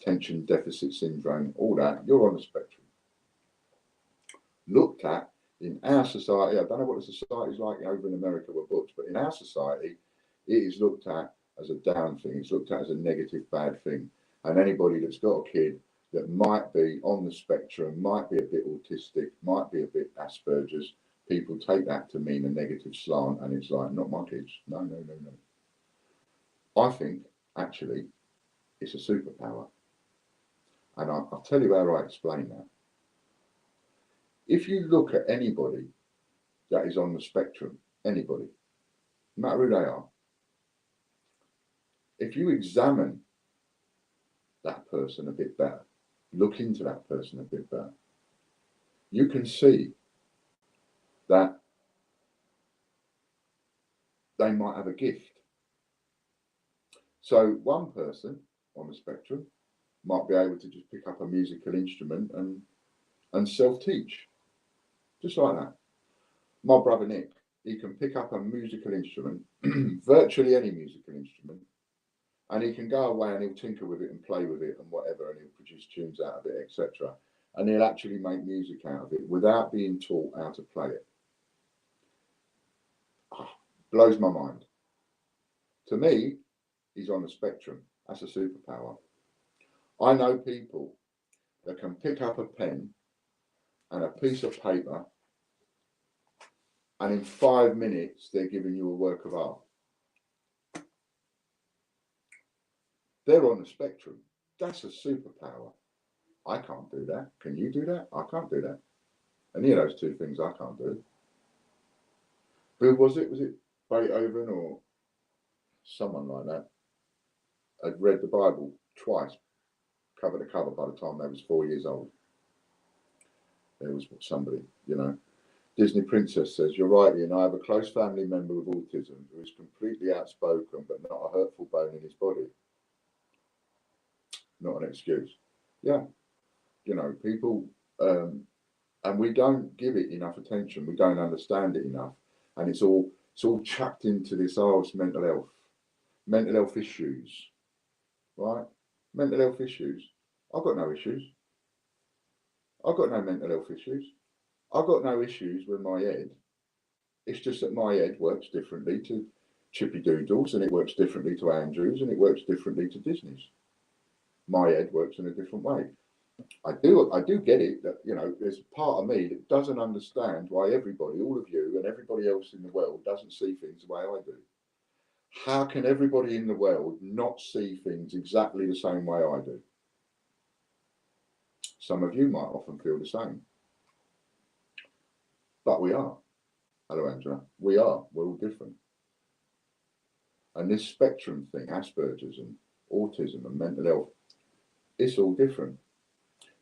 attention deficit syndrome, all that, you're on the spectrum. Looked at in our society, I don't know what the society's like over in America with books, but in our society, it is looked at as a down thing. It's looked at as a negative, bad thing. And anybody that's got a kid that might be on the spectrum, might be a bit autistic, might be a bit Asperger's, people take that to mean a negative slant, and it's like, not my kids. No, no, no, no. I think, actually, it's a superpower. And I'll tell you how I explain that. If you look at anybody that is on the spectrum, anybody, no matter who they are, if you examine that person a bit better, look into that person a bit better, you can see that they might have a gift. So one person on the spectrum might be able to just pick up a musical instrument and self-teach, just like that. My brother Nick, he can pick up a musical instrument, virtually any musical instrument, and he can go away and he'll tinker with it and play with it and whatever, and he'll produce tunes out of it, etc. And he'll actually make music out of it without being taught how to play it. Blows my mind. To me, he's on the spectrum. That's a superpower. I know people that can pick up a pen and a piece of paper, and in 5 minutes, they're giving you a work of art. They're on the spectrum. That's a superpower. I can't do that. Can you do that? I can't do that. Any of those two things I can't do. Who was it? Was it Beethoven or someone like that? I'd read the Bible twice, cover to cover, by the time they was 4 years old. There was somebody, you know. Disney Princess says, you're right, Ian, I have a close family member with autism who is completely outspoken but not a hurtful bone in his body. Not an excuse. Yeah. You know, people, and we don't give it enough attention. We don't understand it enough. And it's all chucked into this, oh, it's mental health issues, right? Mental health issues. I've got no issues. I've got no mental health issues. I've got no issues with my head. It's just that my head works differently to Chippy Doodles, and it works differently to Andrew's, and it works differently to Disney's. My head works in a different way. I do get it that, you know, there's a part of me that doesn't understand why everybody, all of you and everybody else in the world doesn't see things the way I do. How can everybody in the world not see things exactly the same way I do? Some of you might often feel the same. But we are. Hello, Angela. We are. We're all different. And this spectrum thing, Asperger's and autism and mental health, it's all different.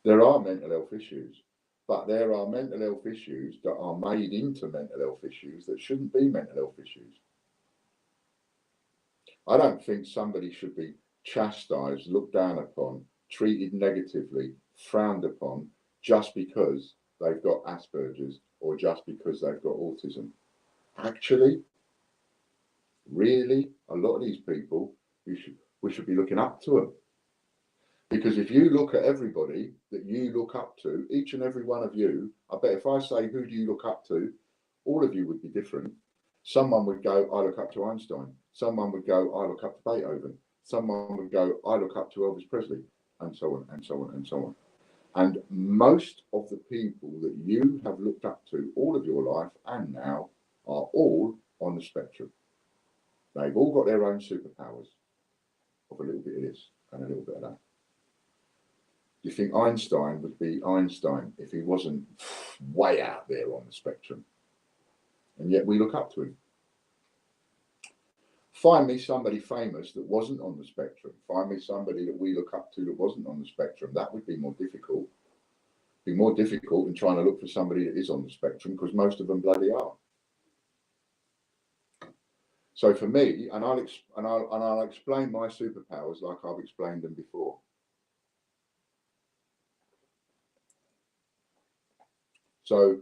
There are mental health issues, But there are mental health issues that are made into mental health issues that shouldn't be mental health issues. I don't think somebody should be chastised, looked down upon, treated negatively, frowned upon, just because they've got Asperger's or just because they've got autism. Actually, really, a lot of these people, we should be looking up to them. Because if you look at everybody that you look up to, each and every one of you, I bet if I say, who do you look up to? All of you would be different. Someone would go, I look up to Einstein. Someone would go, I look up to Beethoven. Someone would go, I look up to Elvis Presley, and so on, and so on, and so on. And most of the people that you have looked up to all of your life and now are all on the spectrum. They've all got their own superpowers of a little bit of this and a little bit of that. Do you think Einstein would be Einstein if he wasn't way out there on the spectrum? And yet we look up to him. Find me somebody famous that wasn't on the spectrum. Find me somebody that we look up to that wasn't on the spectrum. That would be more difficult. Be more difficult than trying to look for somebody that is on the spectrum, because most of them bloody are. So for me, and I'll explain my superpowers like I've explained them before. So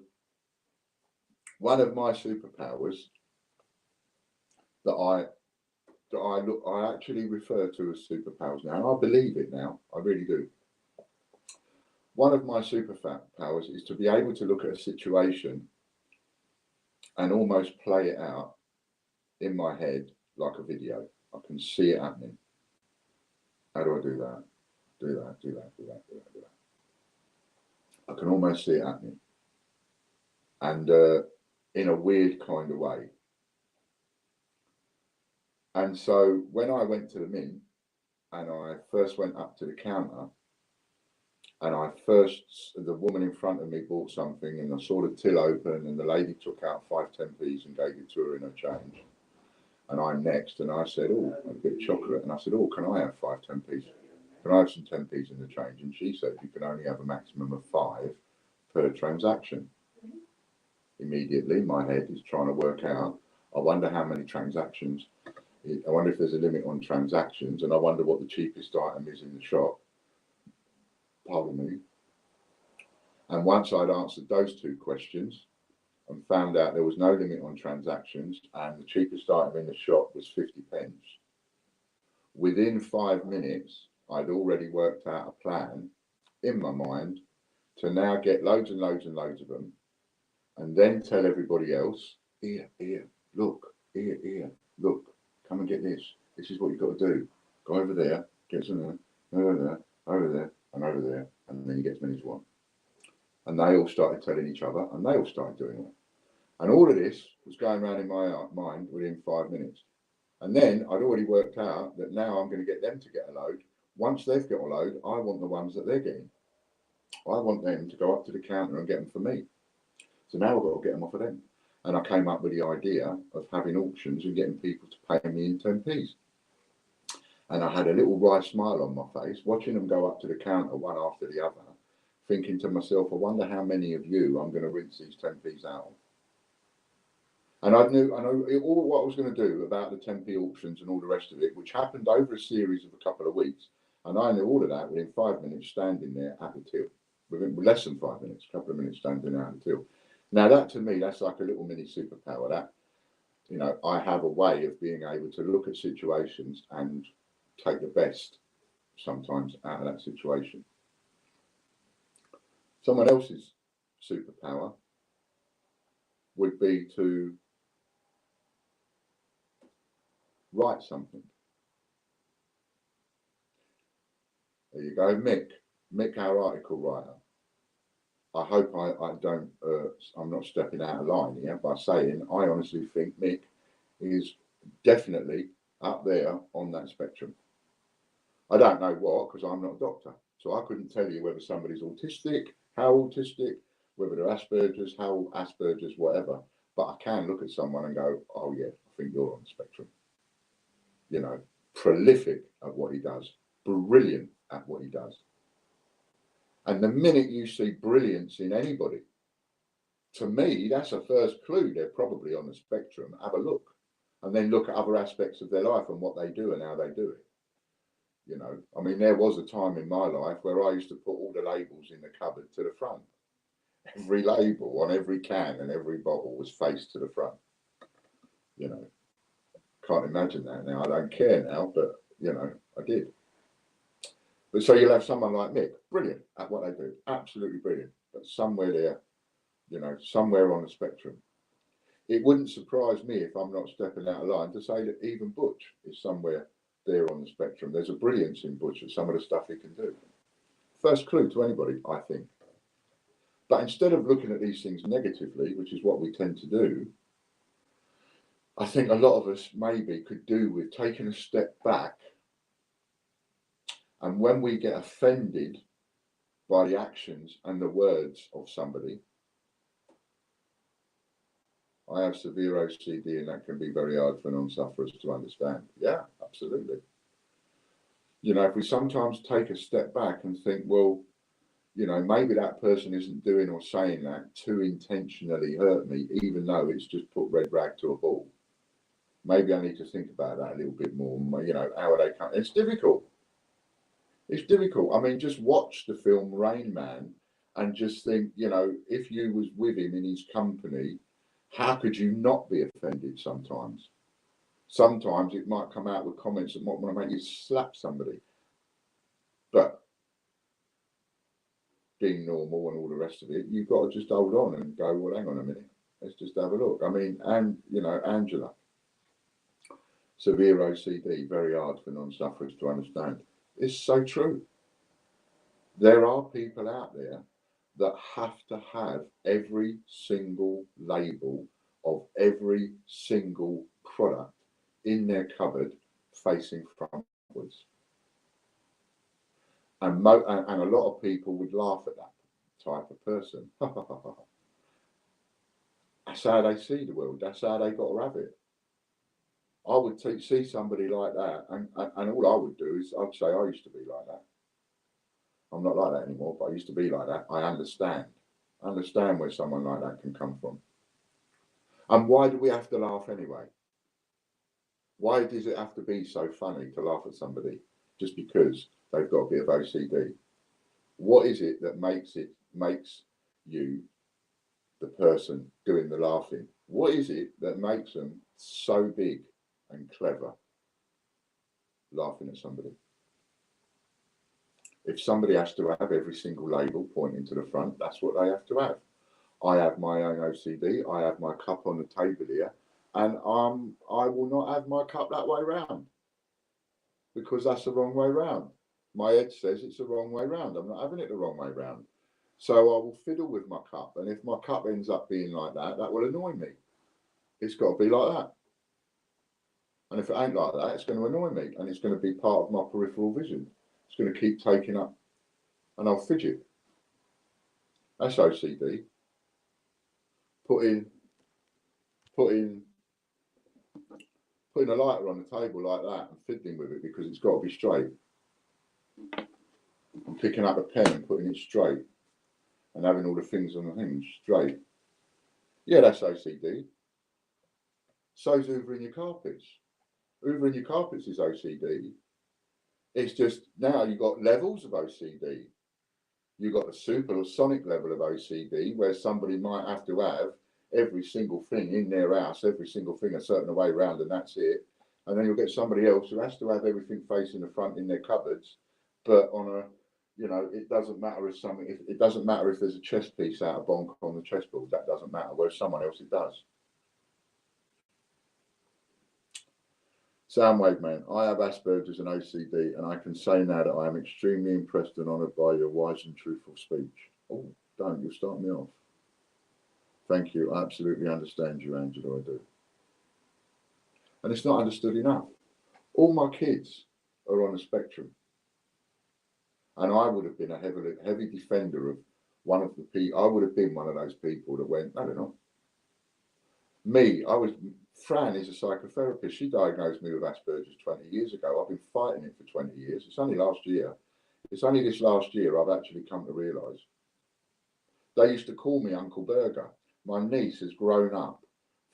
one of my superpowers that I actually refer to as superpowers now, and I believe it now, I really do. One of my superpowers is to be able to look at a situation and almost play it out in my head like a video. I can see it happening. How do I do that? Do that, do that, do that, do that, do that. I can almost see it happening. And in a weird kind of way. And so when I went to the mint and I first went up to the counter and the woman in front of me bought something and I saw the till open and the lady took out 5 10p's and gave it to her in her change. And I'm next and I said, oh, a bit of chocolate. And I said, oh, can I have 5 10p's? Can I have some 10p's in the change? And she said, you can only have a maximum of 5 per transaction. Immediately, my head is trying to work out, I wonder how many transactions, I wonder if there's a limit on transactions, and I wonder what the cheapest item is in the shop. Pardon me. And once I'd answered those 2 questions and found out there was no limit on transactions and the cheapest item in the shop was 50p, within 5 minutes, I'd already worked out a plan in my mind to now get loads and loads and loads of them, and then tell everybody else, here, look, here, look, come and get this. This is what you've got to do. Go over there, get some there, over there, and over there, and then you get as many as you want. And they all started telling each other, and they all started doing it. And all of this was going around in my mind within 5 minutes. And then I'd already worked out that now I'm going to get them to get a load. Once they've got a load, I want the ones that they're getting. I want them to go up to the counter and get them for me. So now I've got to get them off of them. And I came up with the idea of having auctions and getting people to pay me in 10p's. And I had a little wry smile on my face, watching them go up to the counter one after the other, thinking to myself, I wonder how many of you I'm going to rinse these 10p's out of. And I know all what I was going to do about the 10p auctions and all the rest of it, which happened over a series of a couple of weeks. And I knew all of that within 5 minutes standing there at the till. Within less than 5 minutes, a couple of minutes standing out at the till. Now that to me, that's like a little mini superpower. That, you know, I have a way of being able to look at situations and take the best sometimes out of that situation. Someone else's superpower would be to write something. There you go, Mick, our article writer. I hope I don't, I'm not stepping out of line here by saying I honestly think Mick is definitely up there on that spectrum. I don't know what, because I'm not a doctor. So I couldn't tell you whether somebody's autistic, how autistic, whether they're Asperger's, how Asperger's, whatever. But I can look at someone and go, oh yeah, I think you're on the spectrum. You know, prolific at what he does, brilliant at what he does. And the minute you see brilliance in anybody, to me, that's a first clue they're probably on the spectrum. Have a look, and then look at other aspects of their life and what they do and how they do it. You know, I mean, there was a time in my life where I used to put all the labels in the cupboard to the front. Every label on every can and every bottle was faced to the front. You know, can't imagine that now. I don't care now, but, you know, I did. But so you'll have someone like Mick, brilliant at what they do, absolutely brilliant, but somewhere there, you know, somewhere on the spectrum. It wouldn't surprise me if I'm not stepping out of line to say that even Butch is somewhere there on the spectrum. There's a brilliance in Butch at some of the stuff he can do. First clue to anybody, I think. But instead of looking at these things negatively, which is what we tend to do, I think a lot of us maybe could do with taking a step back. And when we get offended by the actions and the words of somebody, I have severe OCD, and that can be very hard for non-sufferers to understand. Yeah, absolutely. You know, if we sometimes take a step back and think, well, you know, maybe that person isn't doing or saying that to intentionally hurt me, even though it's just put red rag to a bull. Maybe I need to think about that a little bit more. You know, how are they coming? It's difficult. It's difficult. I mean, just watch the film Rain Man and just think, you know, if you was with him in his company, how could you not be offended sometimes? Sometimes it might come out with comments that might want to make you slap somebody. But being normal and all the rest of it, you've got to just hold on and go, well, hang on a minute. Let's just have a look. I mean, and, you know, Angela, severe OCD, very hard for non-sufferers to understand. It's so true. There are people out there that have to have every single label of every single product in their cupboard facing frontwards. And a lot of people would laugh at that type of person. That's how they see the world. That's how they got to have it. I would see somebody like that, and all I would do is I'd say I used to be like that. I'm not like that anymore, but I used to be like that. I understand where someone like that can come from. And why do we have to laugh anyway? Why does it have to be so funny to laugh at somebody just because they've got a bit of OCD? What is it that makes you the person doing the laughing? What is it that makes them so big and clever laughing at somebody? If somebody has to have every single label pointing to the front, that's what they have to have. I have my own OCD. I have my cup on the table here, and I will not have my cup that way round because that's the wrong way round. My head says it's the wrong way round. I'm not having it the wrong way round. So I will fiddle with my cup, and if my cup ends up being like that, that will annoy me. It's got to be like that. And if it ain't like that, it's going to annoy me, and it's going to be part of my peripheral vision. It's going to keep taking up, and I'll fidget. That's OCD. Putting a lighter on the table like that and fiddling with it because it's got to be straight. And picking up a pen and putting it straight and having all the things on the thing straight. Yeah, that's OCD. So's hoovering your carpets. Hoovering your carpets is OCD. It's just now you've got levels of OCD. You've got the supersonic level of OCD where somebody might have to have every single thing in their house, every single thing a certain way round, and that's it. And then you'll get somebody else who has to have everything facing the front in their cupboards, but on a, you know, it doesn't matter if it doesn't matter if there's a chess piece out of bonk on the chessboard. That doesn't matter. Whereas someone else it does. Soundwave man, I have Asperger's and OCD, and I can say now that I am extremely impressed and honoured by your wise and truthful speech. Oh, don't, you'll start me off. Thank you. I absolutely understand you, Angela, I do. And it's not understood enough. All my kids are on a spectrum. And I would have been a heavy defender of one of the people. I would have been one of those people that went, I don't know. Fran is a psychotherapist. She diagnosed me with Asperger's 20 years ago. I've been fighting it for 20 years. It's only last year It's only this last year I've actually come to realise. They used to call me Uncle Burger. My niece has grown up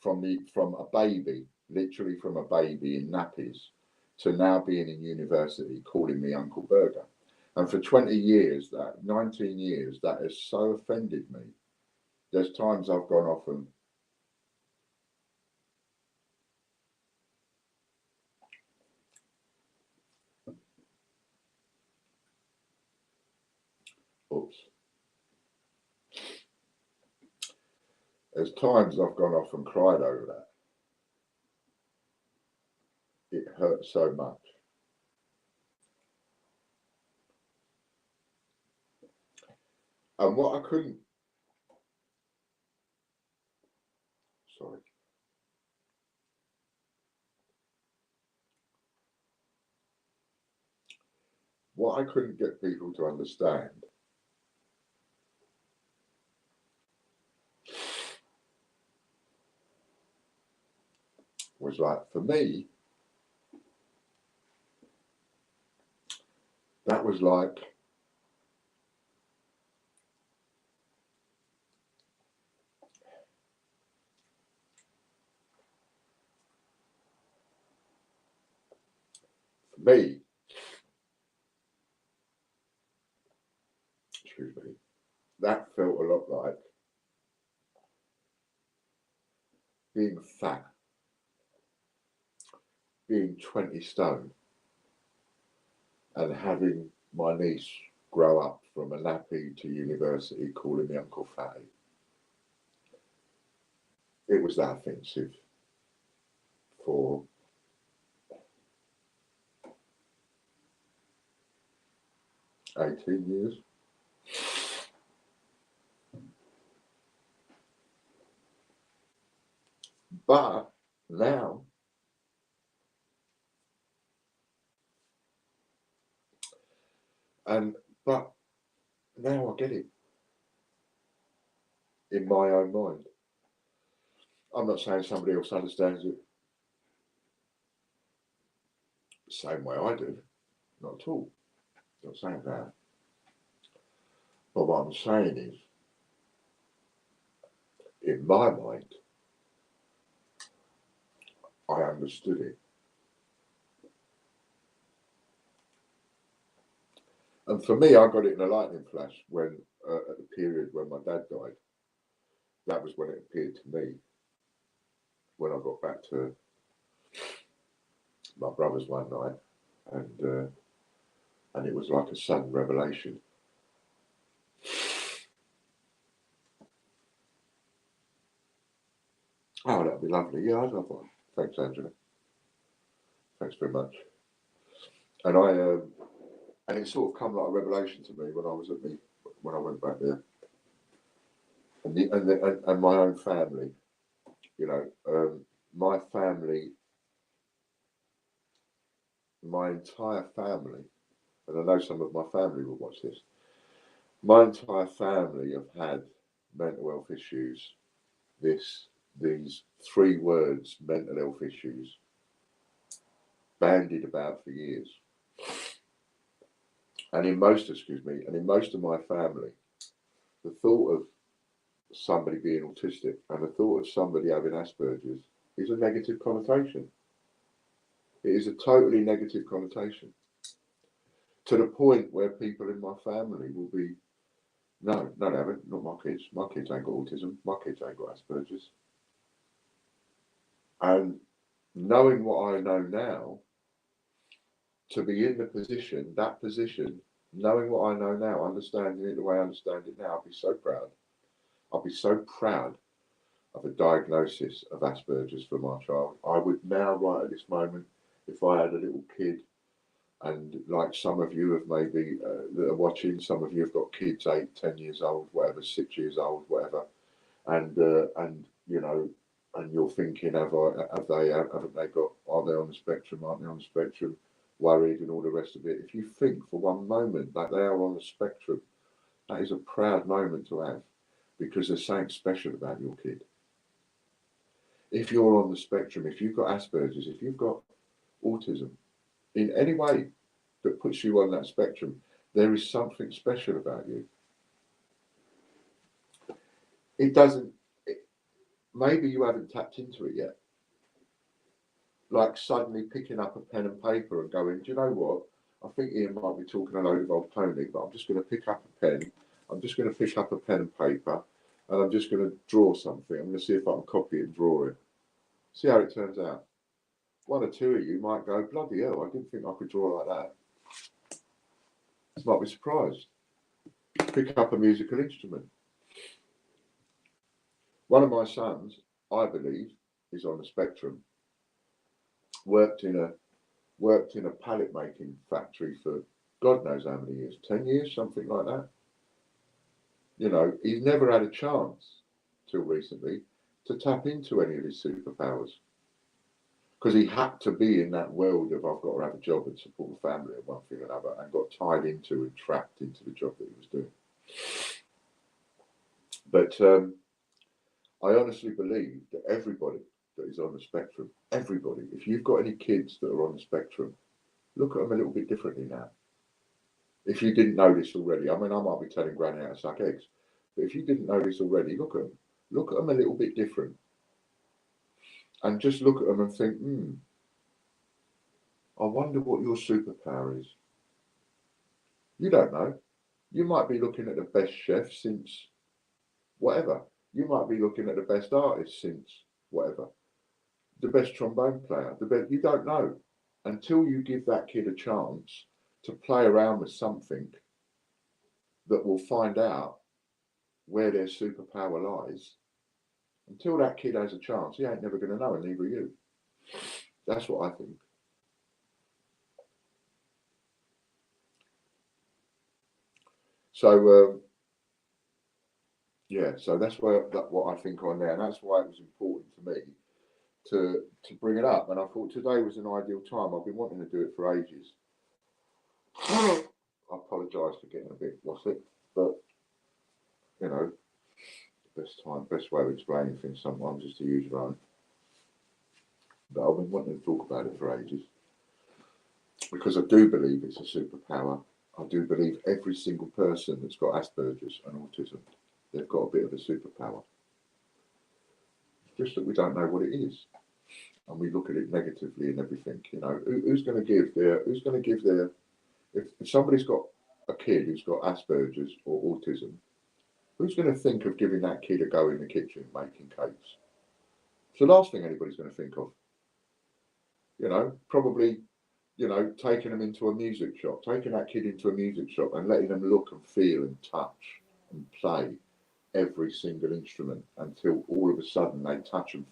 from a baby, literally from a baby in nappies, to now being in university, calling me Uncle Burger. And for 20 years, 19 years, that has so offended me. There's times I've gone off and oops. There's times I've gone off and cried over that. It hurts so much. And what I couldn't, sorry. What I couldn't get people to understand was like, for me, that was like, for me, excuse me, that felt a lot like being fat, being 20 stone, and having my niece grow up from a nappy to university calling me Uncle Fatty. It was that offensive for 18 years. But now, but now I get it in my own mind. I'm not saying somebody else understands it the same way I do, not at all. Not saying that. But what I'm saying is, in my mind, I understood it. And for me, I got it in a lightning flash when, at the period when my dad died. That was when it appeared to me. When I got back to my brother's one night, and it was like a sudden revelation. Oh, that'd be lovely. Yeah, I'd love one. Thanks, Angela. Thanks very much. And and it sort of come like a revelation to me when I went back there, and my own family. You know, my family, my entire family, and I know some of my family will watch this. My entire family have had mental health issues. These 3 words, mental health issues, bandied about for years. And in most of my family, the thought of somebody being autistic and the thought of somebody having Asperger's is a negative connotation. It is a totally negative connotation. To the point where people in my family will be, no, they haven't, not my kids. My kids ain't got autism. My kids ain't got Asperger's. And knowing what I know now, to be in that position, knowing what I know now, understanding it the way I understand it now, I'll be so proud. I'll be so proud of a diagnosis of Asperger's for my child. I would now, right at this moment, if I had a little kid, and like some of you have maybe that are watching, some of you have got kids 8, 10 years old, whatever, 6 years old, whatever, and you know, and you're thinking, haven't they got, are they on the spectrum, aren't they on the spectrum, worried and all the rest of it. If you think for one moment that they are on the spectrum, that is a proud moment to have, because there's something special about your kid. If you're on the spectrum, if you've got Asperger's, if you've got autism in any way that puts you on that spectrum, there is something special about you. It doesn't, maybe you haven't tapped into it yet. Like suddenly picking up a pen and paper and going, do you know what? I think Ian might be talking a load of old pony, but I'm just going to pick up a pen. I'm just going to pick up a pen and paper, and I'm just going to draw something. I'm going to see if I can copy it and draw it. See how it turns out. One or two of you might go, bloody hell, I didn't think I could draw like that. You might be surprised. Pick up a musical instrument. One of my sons, I believe, is on the spectrum. Worked in a pallet making factory for God knows how many years, 10 years, something like that. You know, he's never had a chance till recently to tap into any of his superpowers because he had to be in that world of I've got to have a job and support the family and one thing or another, and got tied into and trapped into the job that he was doing. But I honestly believe that everybody that is on the spectrum, everybody, if you've got any kids that are on the spectrum, look at them a little bit differently now. If you didn't know this already, I mean, I might be telling Granny how to suck eggs, but if you didn't know this already, look at them a little bit different. And just look at them and think, I wonder what your superpower is. You don't know. You might be looking at the best chef since whatever. You might be looking at the best artist since whatever. The best trombone player. You don't know until you give that kid a chance to play around with something that will find out where their superpower lies. Until that kid has a chance, he ain't never going to know, and neither are you. That's what I think. So, yeah, so that's what I think on there, and that's why it was important to me to bring it up. And I thought today was an ideal time. I've been wanting to do it for ages. I apologise for getting a bit wassy, but you know, best way of explaining things sometimes is to use your own. But I've been wanting to talk about it for ages because I do believe it's a superpower. I do believe every single person that's got Asperger's and autism, they've got a bit of a superpower. Just that we don't know what it is, and we look at it negatively and everything. You know, who's going to give their if somebody's got a kid who's got Asperger's or autism, who's going to think of giving that kid a go in the kitchen making cakes? It's the last thing anybody's going to think of. You know, probably, you know, taking them into a music shop, taking that kid into a music shop and letting them look and feel and touch and play every single instrument until all of a sudden they touch and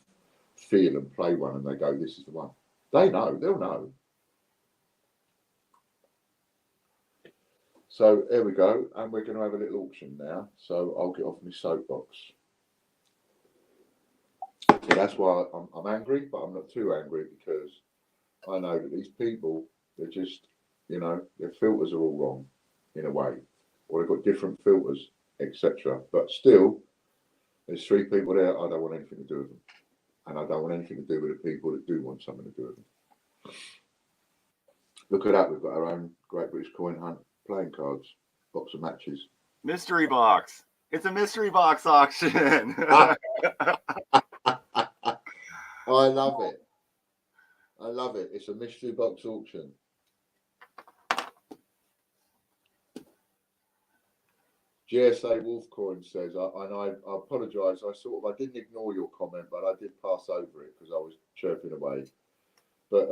feel and play one and they go, this is the one. They'll know. So there we go, and we're going to have a little auction now. So I'll get off my soapbox. So that's why I'm angry, but I'm not too angry because I know that these people, they're just, you know, their filters are all wrong in a way, or they've got different filters, etc. But still, there's three people there. I don't want anything to do with them, and I don't want anything to do with the people that do want something to do with them. Look at that, we've got our own Great British Coin Hunt playing cards, box of matches. Mystery box. It's a mystery box auction. I love it. I love it. It's a mystery box auction. GSA Wolfcoin says, I apologise. I didn't ignore your comment, but I did pass over it because I was chirping away. But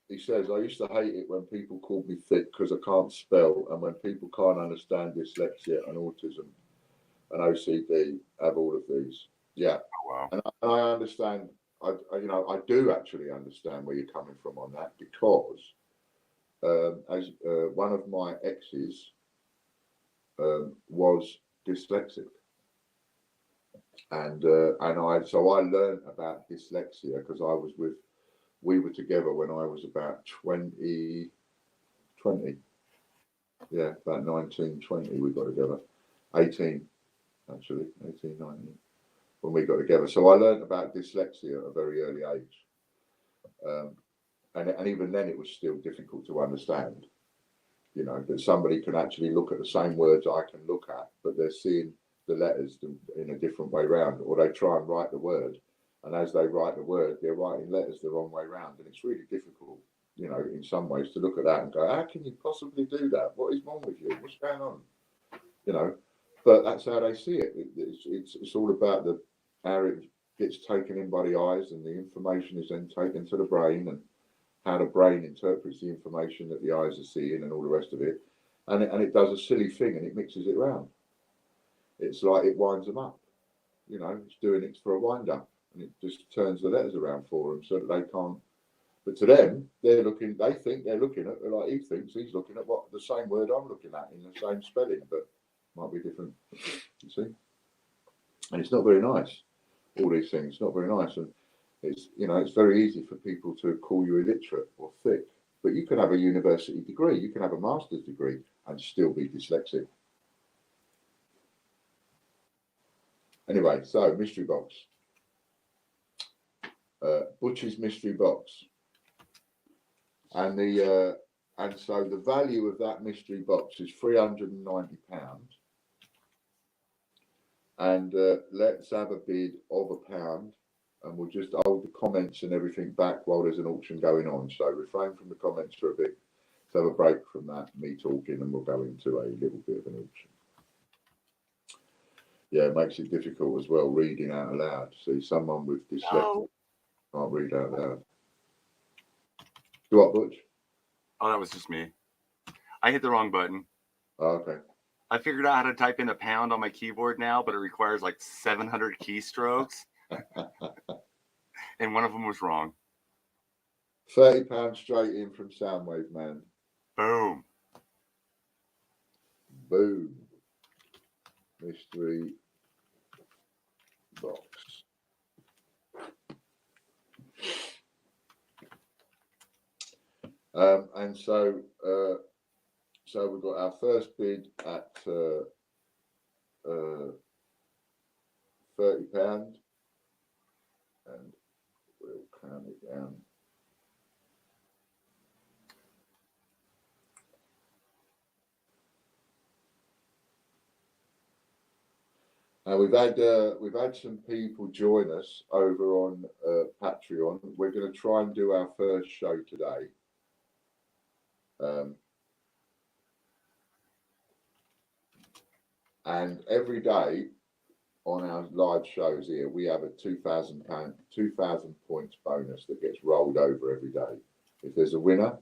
he says, I used to hate it when people called me thick because I can't spell, and when people can't understand dyslexia and autism and OCD, have all of these. Yeah. Wow. And I understand. I do actually understand where you're coming from on that because as one of my exes was dyslexic, and I learned about dyslexia because we were together when I was about 20, yeah, about 19, 20 we got together, 18 actually, 18, 19 when we got together. So I learned about dyslexia at a very early age, and even then it was still difficult to understand. you know, that somebody can actually look at the same words I can look at, but they're seeing the letters in a different way round, or they try and write the word, and as they write the word, they're writing letters the wrong way round, and it's really difficult, you know, in some ways to look at that and go, how can you possibly do that? What is wrong with you? What's going on? You know, but that's how they see it. It's all about how it gets taken in by the eyes, and the information is then taken to the brain, and how the brain interprets the information that the eyes are seeing and all the rest of it. And it does a silly thing, and it mixes it round. It's like it winds them up. You know, it's doing it for a wind up, and it just turns the letters around for them so that they can't. But to them, they think they're looking at, like he thinks he's looking at what the same word I'm looking at in the same spelling, but might be different, you see. And it's not very nice, all these things, not very nice. And it's, you know, it's very easy for people to call you illiterate or thick, but you can have a university degree, you can have a master's degree and still be dyslexic. Anyway, so mystery box. Butch's mystery box. And so the value of that mystery box is £390. And let's have a bid of £1, and we'll just hold the comments and everything back while there's an auction going on. So refrain from the comments for a bit. Let's have a break from that, me talking, and we'll go into a little bit of an auction. Yeah, it makes it difficult as well, reading out loud. See, someone with dyslexia can't read out loud. What, Butch? Oh, that was just me. I hit the wrong button. Oh, okay. I figured out how to type in £1 on my keyboard now, but it requires like 700 keystrokes. And one of them was wrong. £30 straight in from Soundwave Man. Boom. Boom. Mystery box. And so we've got our first bid at £30, and we'll count it down. We've had some people join us over on Patreon. We're going to try and do our first show today. And every day on our live shows here, we have a £2,000 points bonus that gets rolled over every day. If there's a winner,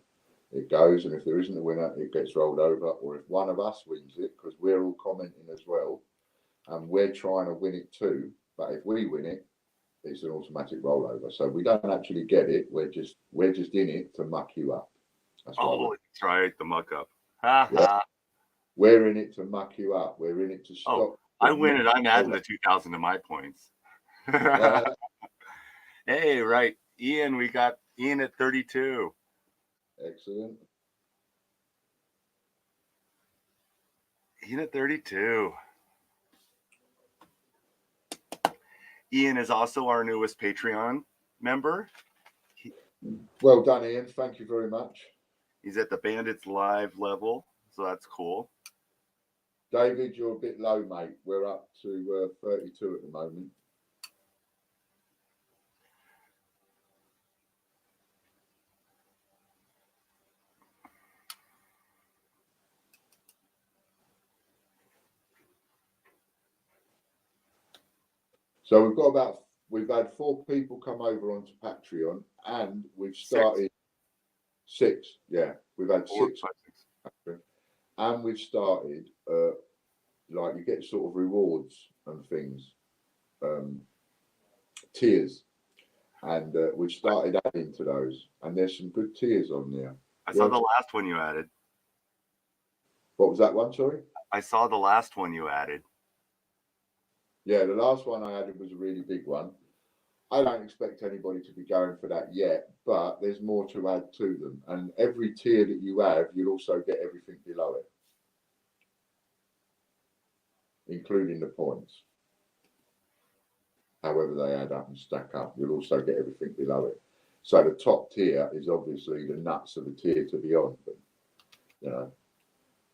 it goes, and if there isn't a winner, it gets rolled over. Or if one of us wins it, because we're all commenting as well, and we're trying to win it too. But if we win it, it's an automatic rollover. So we don't actually get it. We're just in it to muck you up. That's that's right. The muck up. Ha ha. We're in it to muck you up. We're in it to stop. Oh, I win it. I'm adding the 2,000 to my points. Hey, right. Ian, we got Ian at 32. Excellent. Ian at 32. Ian is also our newest Patreon member. Well done, Ian. Thank you very much. He's at the Bandits Live level, so that's cool. David, you're a bit low, mate. We're up to 32 at the moment. So we've had 4 people come over onto Patreon, and we've started 6. Yeah, we've had 6. And we've started, like, you get sort of rewards and things, tiers. And we've started adding to those. And there's some good tiers on there. I saw the last one you added. What was that one, sorry? I saw the last one you added. Yeah, the last one I added was a really big one. I don't expect anybody to be going for that yet, but there's more to add to them. And every tier that you have, you'll also get everything below it, including the points. However they add up and stack up, you'll also get everything below it. So the top tier is obviously the nuts of the tier to be on. But, you know,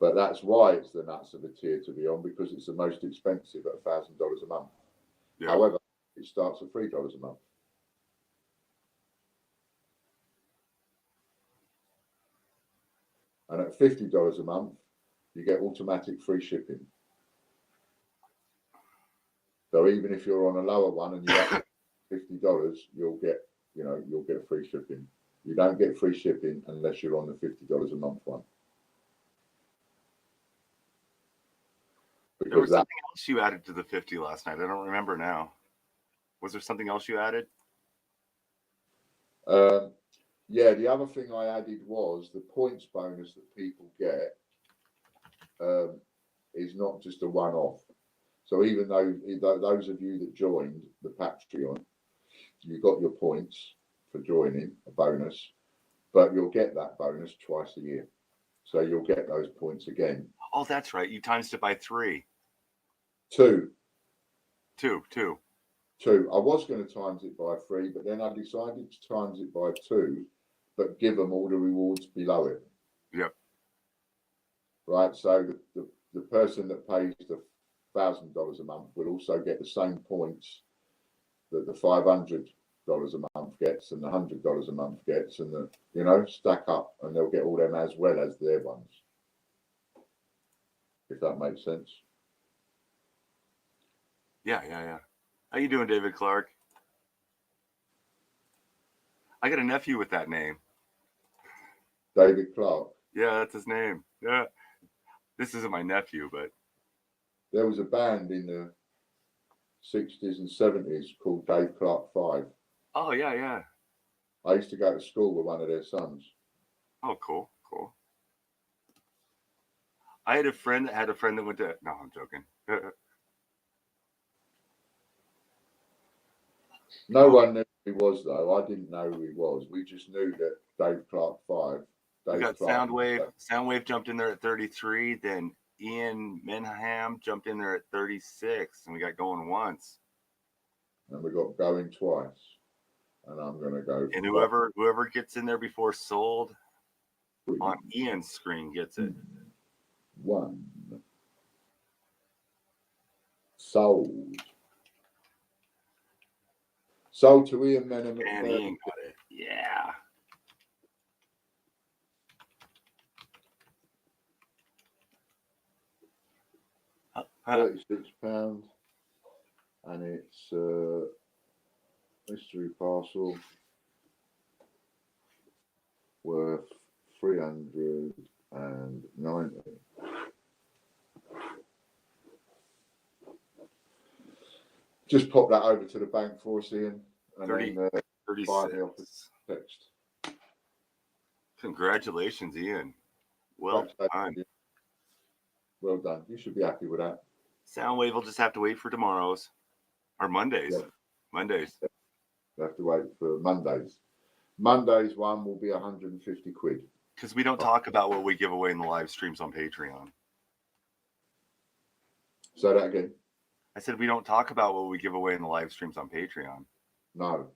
But that's why it's the nuts of a tier to be on, because it's the most expensive at $1,000 a month. Yeah. However, it starts at $3 a month. And at $50 a month, you get automatic free shipping. So even if you're on a lower one and you're at $50, you'll get free shipping. You don't get free shipping unless you're on the $50 a month one. There was Because that, something else you added to the 50 last night. I don't remember now. Was there something else you added? yeah, the other thing I added was the points bonus that people get is not just a one-off. So even though those of you that joined the Patreon, you got your points for joining, a bonus, but you'll get that bonus twice a year. So you'll get those points again. Oh, that's right. You times it by 3. Two. I was going to times it by 3, but then I decided to times it by 2, but give them all the rewards below it. Yep. Right. So the person that pays the $1,000 a month will also get the same points that the $500 a month gets and the $100 a month gets, and stack up, and they'll get all them as well as their ones. If that makes sense. Yeah. How you doing, David Clark? I got a nephew with that name. David Clark. Yeah, that's his name. Yeah. This isn't my nephew, but There was a band in the 60s and 70s called Dave Clark 5. oh yeah. I used to go to school with one of their sons. Oh, cool. I had a friend that went to. No, I'm joking. No one knew who he was, though. I didn't know who he was. We just knew that Dave Clark 5. We got Clark, Soundwave. Soundwave jumped in there at 33. Then Ian Menham jumped in there at 36, and we got going once. And we got going twice. And I'm going to go. And whoever gets in there before sold on Ian's screen gets it. 1. Sold. Sold to Ian Menham at And 30. Ian got it. Yeah. £36, and it's mystery parcel worth 390. Just pop that over to the bank for us, Ian, and 30, then 36. buy me off the text. Congratulations, Ian. Well done. Well done. You should be happy with that. Soundwave will just have to wait for tomorrow's or Mondays. Yeah. Mondays. You have to wait for Mondays. Monday's one will be 150 quid. Because we don't talk about what we give away in the live streams on Patreon. Say that again. I said we don't talk about what we give away in the live streams on Patreon. No.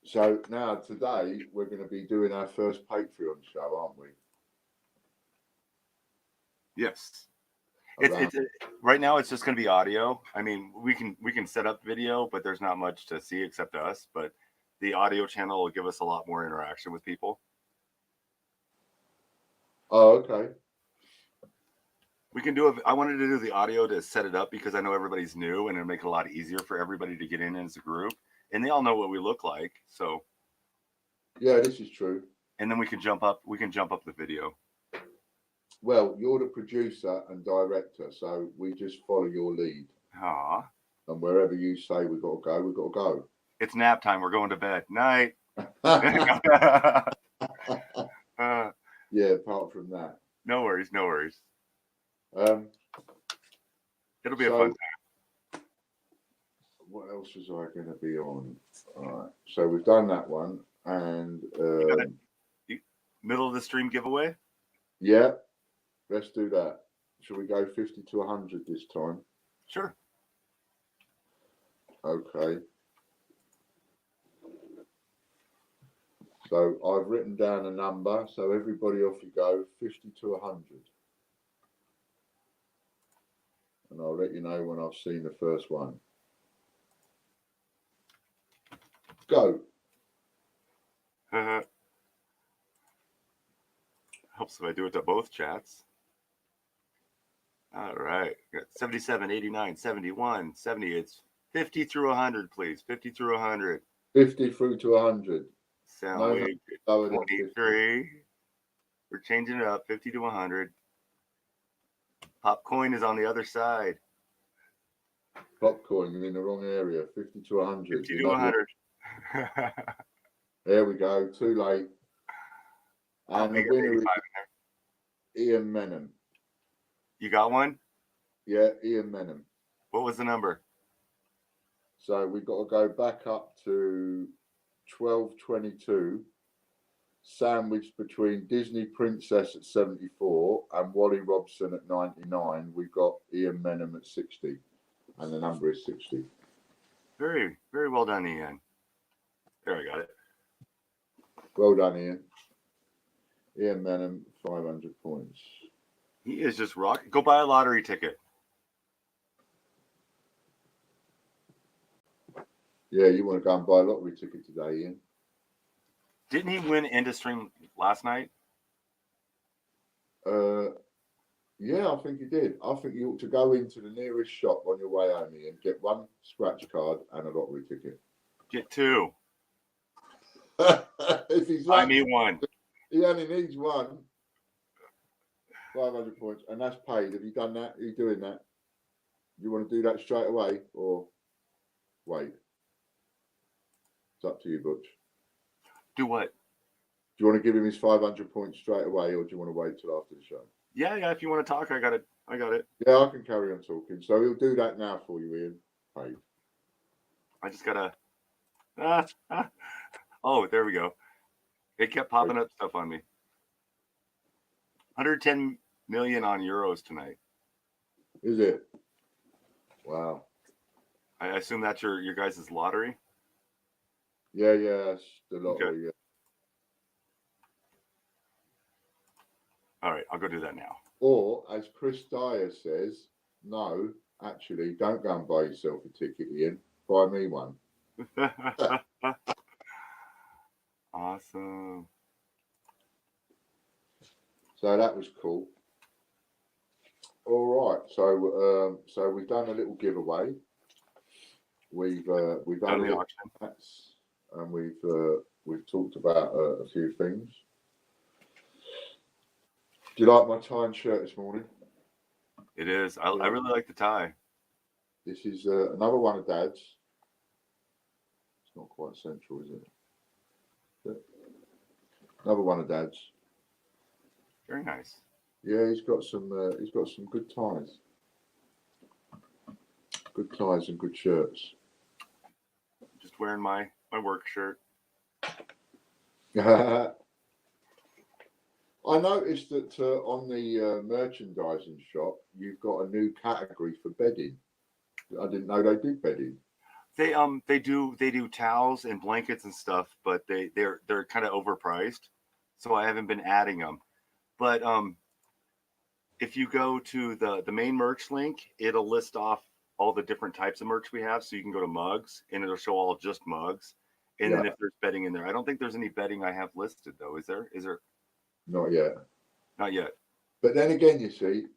So now today we're going to be doing our first Patreon show, aren't we? Yes. Right now it's just going to be audio. I mean, we can set up video, but there's not much to see except us. But the audio channel will give us a lot more interaction with people. Oh, okay. We can do it. I wanted to do the audio to set it up because I know everybody's new, and it'll make it a lot easier for everybody to get in as a group, and they all know what we look like. So yeah, this is true. And then we can jump up. We can jump up the video. Well, you're the producer and director, so we just follow your lead. Aw. And wherever you say we've got to go. It's nap time. We're going to bed. Night. Yeah, apart from that. No worries. It'll be a fun time. What else was I going to be on? All right. So we've done that one. And middle of the stream giveaway? Yeah. Let's do that. Should we go 50 to 100 this time? Sure. Okay. So I've written down a number. So everybody off you go, 50 to 100. And I'll let you know when I've seen the first one. Go. Helps if I do it to both chats. All right. Got 77, 89, 71, 70. It's 50 through 100, please. 50 through 100. 50 through to 100. Sound No, wave lower than 50. 23. We're changing it up. 50 to 100. Popcoin is on the other side. Popcorn, you're in the wrong area. 50 to 100. 50 to 100. There we go. Too late. And the winner is Ian Menham. You got one? Yeah, Ian Menham. What was the number? So we've got to go back up to 1222, sandwiched between Disney Princess at 74 and Wally Robson at 99. We've got Ian Menham at 60, and the number is 60. Very, very well done, Ian. There, I got it. Well done, Ian. Ian Menham, 500 points. He is just rocking. Go buy a lottery ticket. Yeah, you want to go and buy a lottery ticket today, Ian? Didn't he win End of Stream last night? Yeah, I think you did. I think you ought to go into the nearest shop on your way home, Ian, get one scratch card and a lottery ticket. Get two. If he's Buy like, me one. he only needs one. 500 points, and that's paid. Have you done that? Are you doing that? Do you want to do that straight away or wait? It's up to you, Butch. Do what? Do you want to give him his 500 points straight away, or do you want to wait till after the show? Yeah. If you want to talk, I got it. Yeah, I can carry on talking. So he'll do that now for you, Ian. Paid. I just gotta. Oh, there we go. It kept popping up stuff on me. 110 million on euros tonight. Is it? Wow. I assume that's your guys' lottery. Yeah, that's the lottery. Okay. Yeah. All right, I'll go do that now. Or, as Chris Dyer says, no, actually, don't go and buy yourself a ticket, Ian. Buy me one. Awesome. So that was cool. All right, so we've done a little giveaway. We've done the a auction. chats, and we've talked about a few things. Do you like my tie and shirt this morning? It is. I really like the tie. This is another one of Dad's. It's not quite central, is it? But another one of Dad's. Very nice. Yeah, he's got some good ties. Good ties and good shirts. Just wearing my work shirt. I noticed that on the merchandising shop, you've got a new category for bedding. I didn't know they did bedding. They do towels and blankets and stuff, but they're kind of overpriced, so I haven't been adding them. But if you go to the main merch link, it'll list off all the different types of merch we have. So you can go to mugs, and it'll show all just mugs. And then if there's bedding in there, I don't think there's any bedding I have listed though. Is there? Not yet. Not yet. But then again, you see,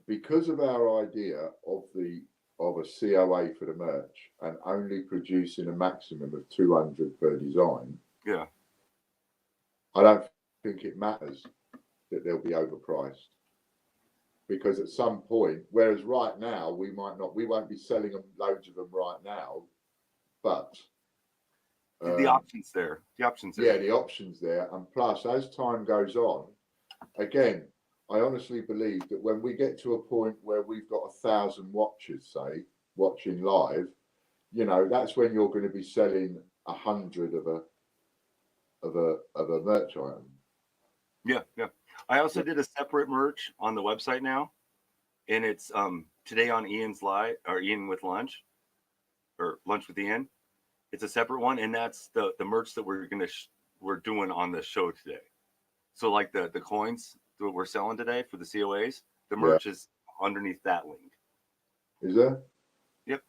because of our idea of a COA for the merch and only producing a maximum of 200 per design. Yeah. I don't think it matters that they'll be overpriced. Because at some point, whereas right now we won't be selling them loads of them right now, but the options there. Yeah, the options there. And plus, as time goes on, again, I honestly believe that when we get to a point where we've got 1,000 watchers, say, watching live, that's when you're going to be selling 100 of a merch item. Yeah. I also did a separate merch on the website now, and it's today on Ian's live or Ian with lunch, or lunch with Ian. It's a separate one, and that's the merch that we're going to we're doing on the show today. So like the coins that we're selling today for the COAs, the merch is underneath that link. Is there? Yep.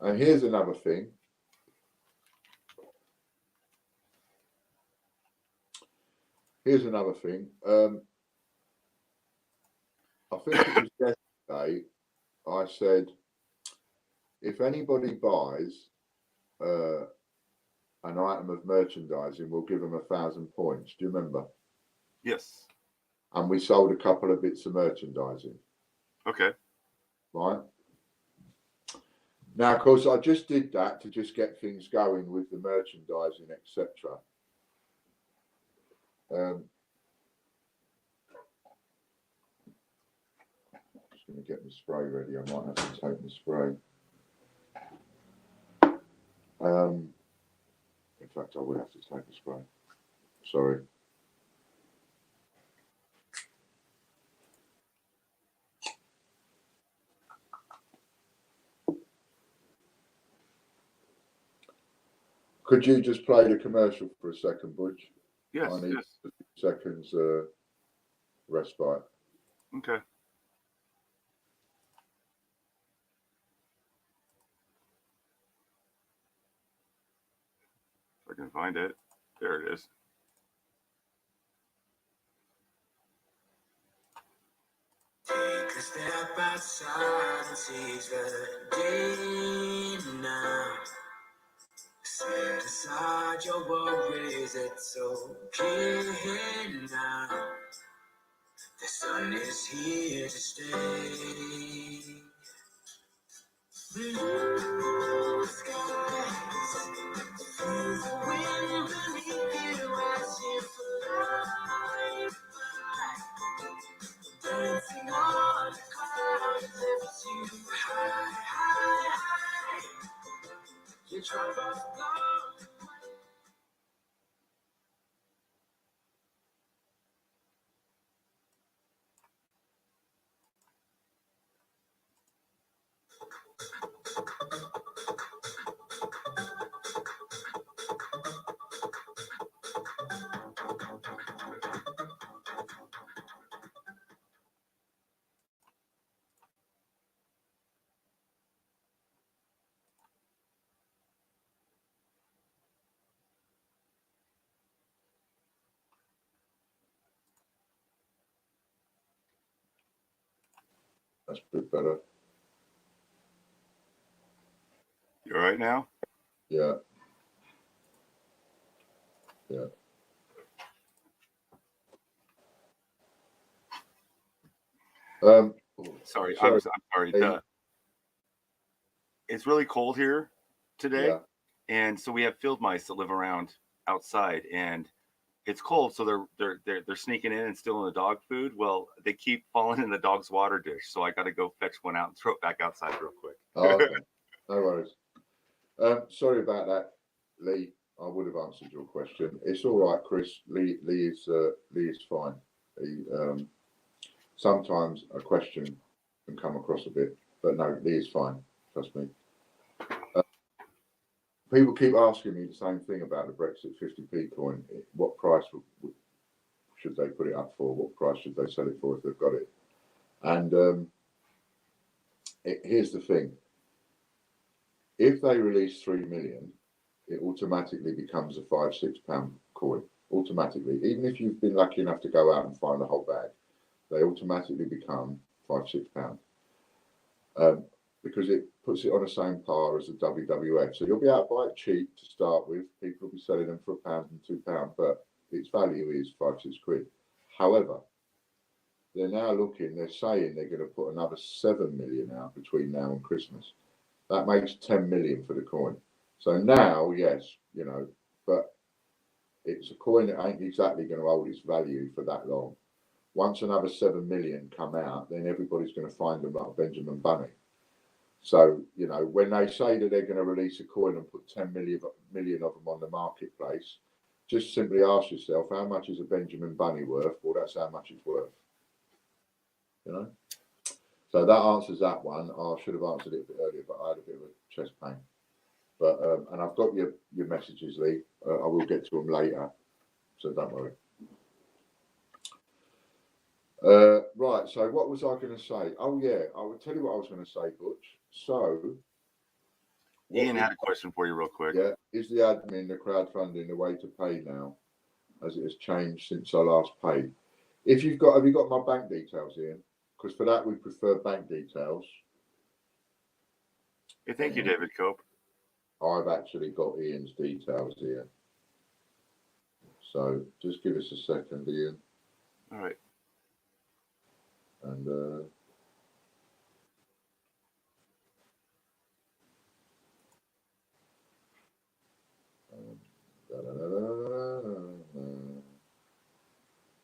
And here's another thing. Here's another thing. I think it was yesterday I said, if anybody buys an item of merchandising, we'll give them 1,000 points. Do you remember? Yes. And we sold a couple of bits of merchandising. Okay. Right. Now, of course, I just did that to just get things going with the merchandising, etc. Just going to get the spray ready. I might have to take the spray. In fact, I will have to take the spray. Sorry. Could you just play the commercial for a second, Butch? Yes. I need Yes. 50 seconds respite. Okay. If I can find it. There it is. Take a step outside and seize the day now. Set aside your worries, it's okay now. The sun is here to stay. Blue skies, feel the wind beneath you as you fly by. Dancing on the clouds lifts you high, high, high. Your troubles gone. That's a bit better. You all right now? Yeah. Yeah. Sorry. Sorry. I'm sorry. It's really cold here today. Yeah. And so we have field mice that live around outside, and it's cold, so they're sneaking in and stealing the dog food. Well, they keep falling in the dog's water dish, so I got to go fetch one out and throw it back outside real quick. Oh, okay. No worries. Sorry about that, Lee. I would have answered your question. It's all right, Chris. Lee is fine. Sometimes a question can come across a bit, but no, Lee is fine. Trust me. People keep asking me the same thing about the Brexit 50p coin. What price should they put it up for? What price should they sell it for if they've got it? And here's the thing. If they release 3 million, it automatically becomes a £5-6 coin. Automatically. Even if you've been lucky enough to go out and find a whole bag, they automatically become £5-6. Because it puts it on the same par as the WWF. So you'll be able to buy it cheap to start with. People will be selling them for £1 and £2, but its value is 5-6 quid. However, they're saying they're going to put another 7 million out between now and Christmas. That makes 10 million for the coin. So now, yes, but it's a coin that ain't exactly going to hold its value for that long. Once another 7 million come out, then everybody's going to find them like Benjamin Bunny. So, when they say that they're going to release a coin and put 10 million of them on the marketplace, just simply ask yourself, how much is a Benjamin Bunny worth? Well, that's how much it's worth. So that answers that one. I should have answered it a bit earlier, but I had a bit of a chest pain. But and I've got your messages, Lee. I will get to them later, so don't worry. Right. So what was I going to say? Oh yeah, I will tell you what I was going to say, Butch. So Ian had a question for you, real quick. yeah, is the admin, the crowdfunding, the way to pay now, as it has changed since I last paid? If you've got, have you got my bank details, Ian? Because for that we prefer bank details. Hey, thank you, David Cope. I've actually got Ian's details here. So just give us a second, Ian. All right. And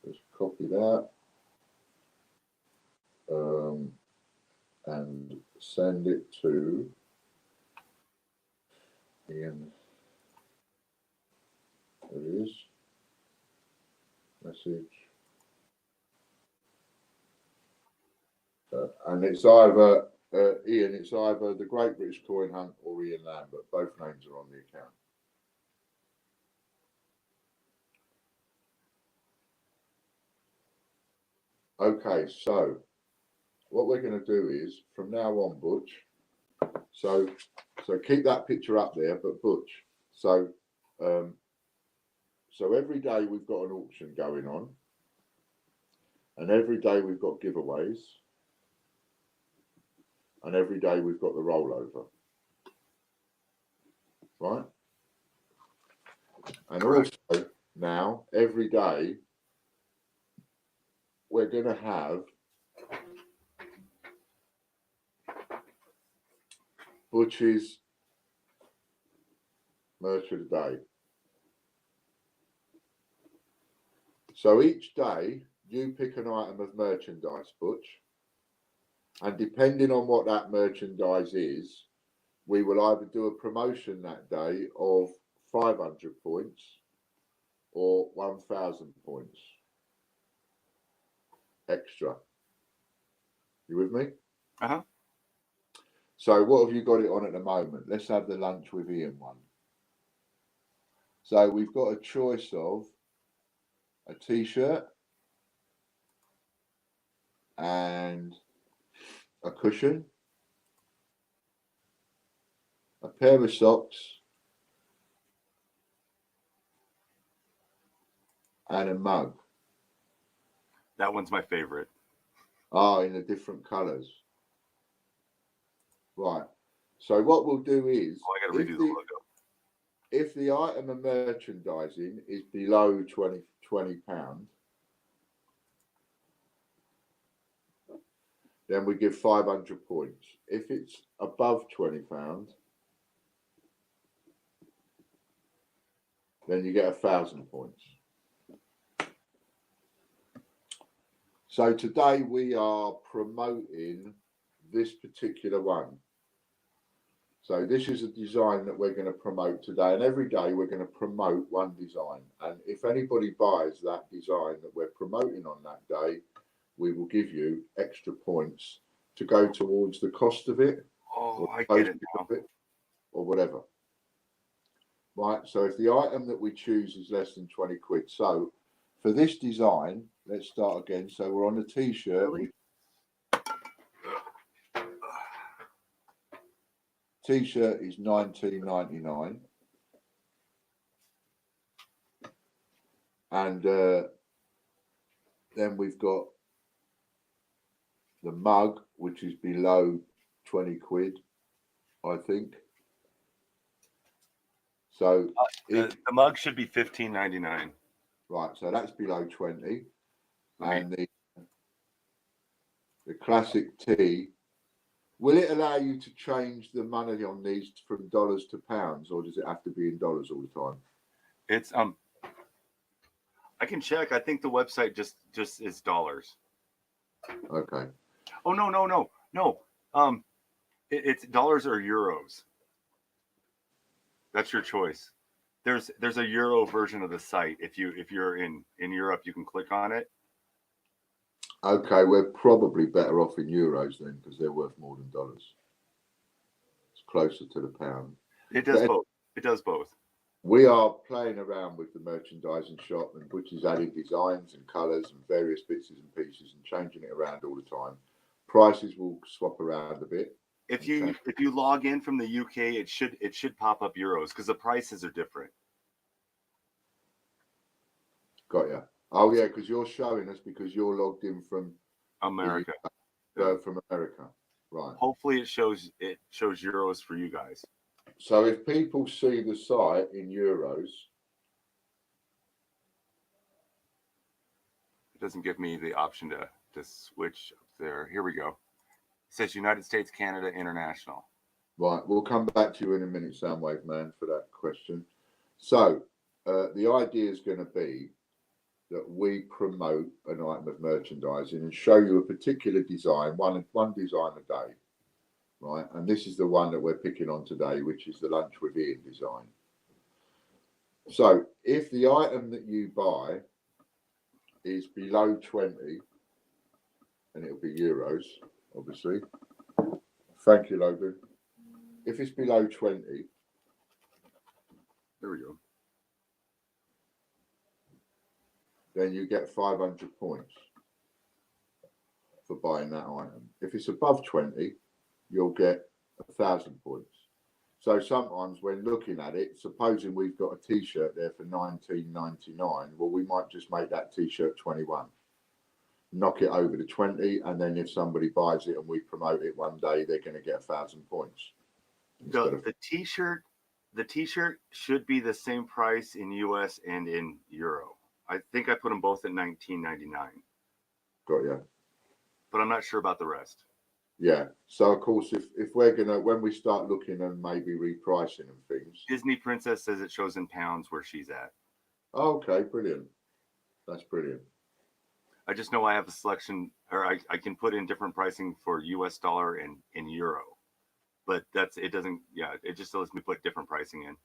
just copy that and send it to Ian. There it is. Message. And it's either Ian, it's either the Great British Coin Hunt or Ian Lambert. Both names are on the account. Okay, so what we're going to do is from now on, Butch. So keep that picture up there, but Butch. So every day we've got an auction going on, and every day we've got giveaways, and every day we've got the rollover, right? And also now every day we're going to have Butch's merch of the day. So each day you pick an item of merchandise, Butch, and depending on what that merchandise is, we will either do a promotion that day of 500 points or 1,000 points extra. You with me? Uh-huh. So what have you got it on at the moment? Let's have the lunch with Ian one. So we've got a choice of a t-shirt and a cushion, a pair of socks, and a mug. That one's my favorite. Oh, in the different colours. Right. So what we'll do is, Oh, I got to redo the logo. if the item of merchandising is below £20, then we give 500 points. If it's above £20, then you get 1,000 points. So today we are promoting this particular one. So this is a design that we're going to promote today, and every day we're going to promote one design. And if anybody buys that design that we're promoting on that day, we will give you extra points to go towards the cost of it, Oh, or I get it now. or whatever. Right. So if the item that we choose is less than 20 quid, so for this design, let's start again. So we're on the t-shirt. Really? T-shirt is $19.99, and then we've got the mug, which is below 20 quid, I think. So the mug should be $15.99. Right, so that's below 20, and the classic tee. Will it allow you to change the money on these from dollars to pounds, or does it have to be in dollars all the time? It's I can check. I think the website just is dollars. Okay. Oh no. It's dollars or euros. That's your choice. There's a euro version of the site. If you're in Europe, you can click on it. Okay, we're probably better off in euros then, because they're worth more than dollars. It's closer to the pound. It does But both. It does both. we are playing around with the merchandising shop, and Butch is adding designs and colours and various bits and pieces and changing it around all the time. Prices will swap around a bit. If you log in from the UK, it should pop up euros because the prices are different. Got ya. Oh yeah, because you're showing us because you're logged in from America. from America, right? Hopefully, it shows euros for you guys. So if people see the site in euros, It doesn't give me the option to switch up there. Here we go. It says United States, Canada, International. right? We'll come back to you in a minute, Soundwave Man, for that question. So the idea is going to be that we promote an item of merchandising and show you a particular design, one design a day, right? And this is the one that we're picking on today, which is the Lunch with Ian design. So if the item that you buy is below 20, and it'll be euros, obviously. Thank you, Logan. If it's below 20, There we go. then you get 500 points for buying that item. If it's above 20, you'll get 1,000 points. So sometimes when looking at it, supposing we've got a t-shirt there for $19.99, well, we might just make that t-shirt 21, knock it over to 20, and then if somebody buys it and we promote it one day, they're going to get 1,000 points. The t-shirt should be the same price in US and in euro. I think I put them both at $19.99. Got you. But I'm not sure about the rest. Yeah. So of course, if we're gonna, when we start looking and maybe repricing and things. Disney Princess says it shows in pounds where she's at. Okay, brilliant. That's brilliant. I just know I have a selection, or I can put in different pricing for US dollar and in euro. But it doesn't, yeah, it just lets me put different pricing in.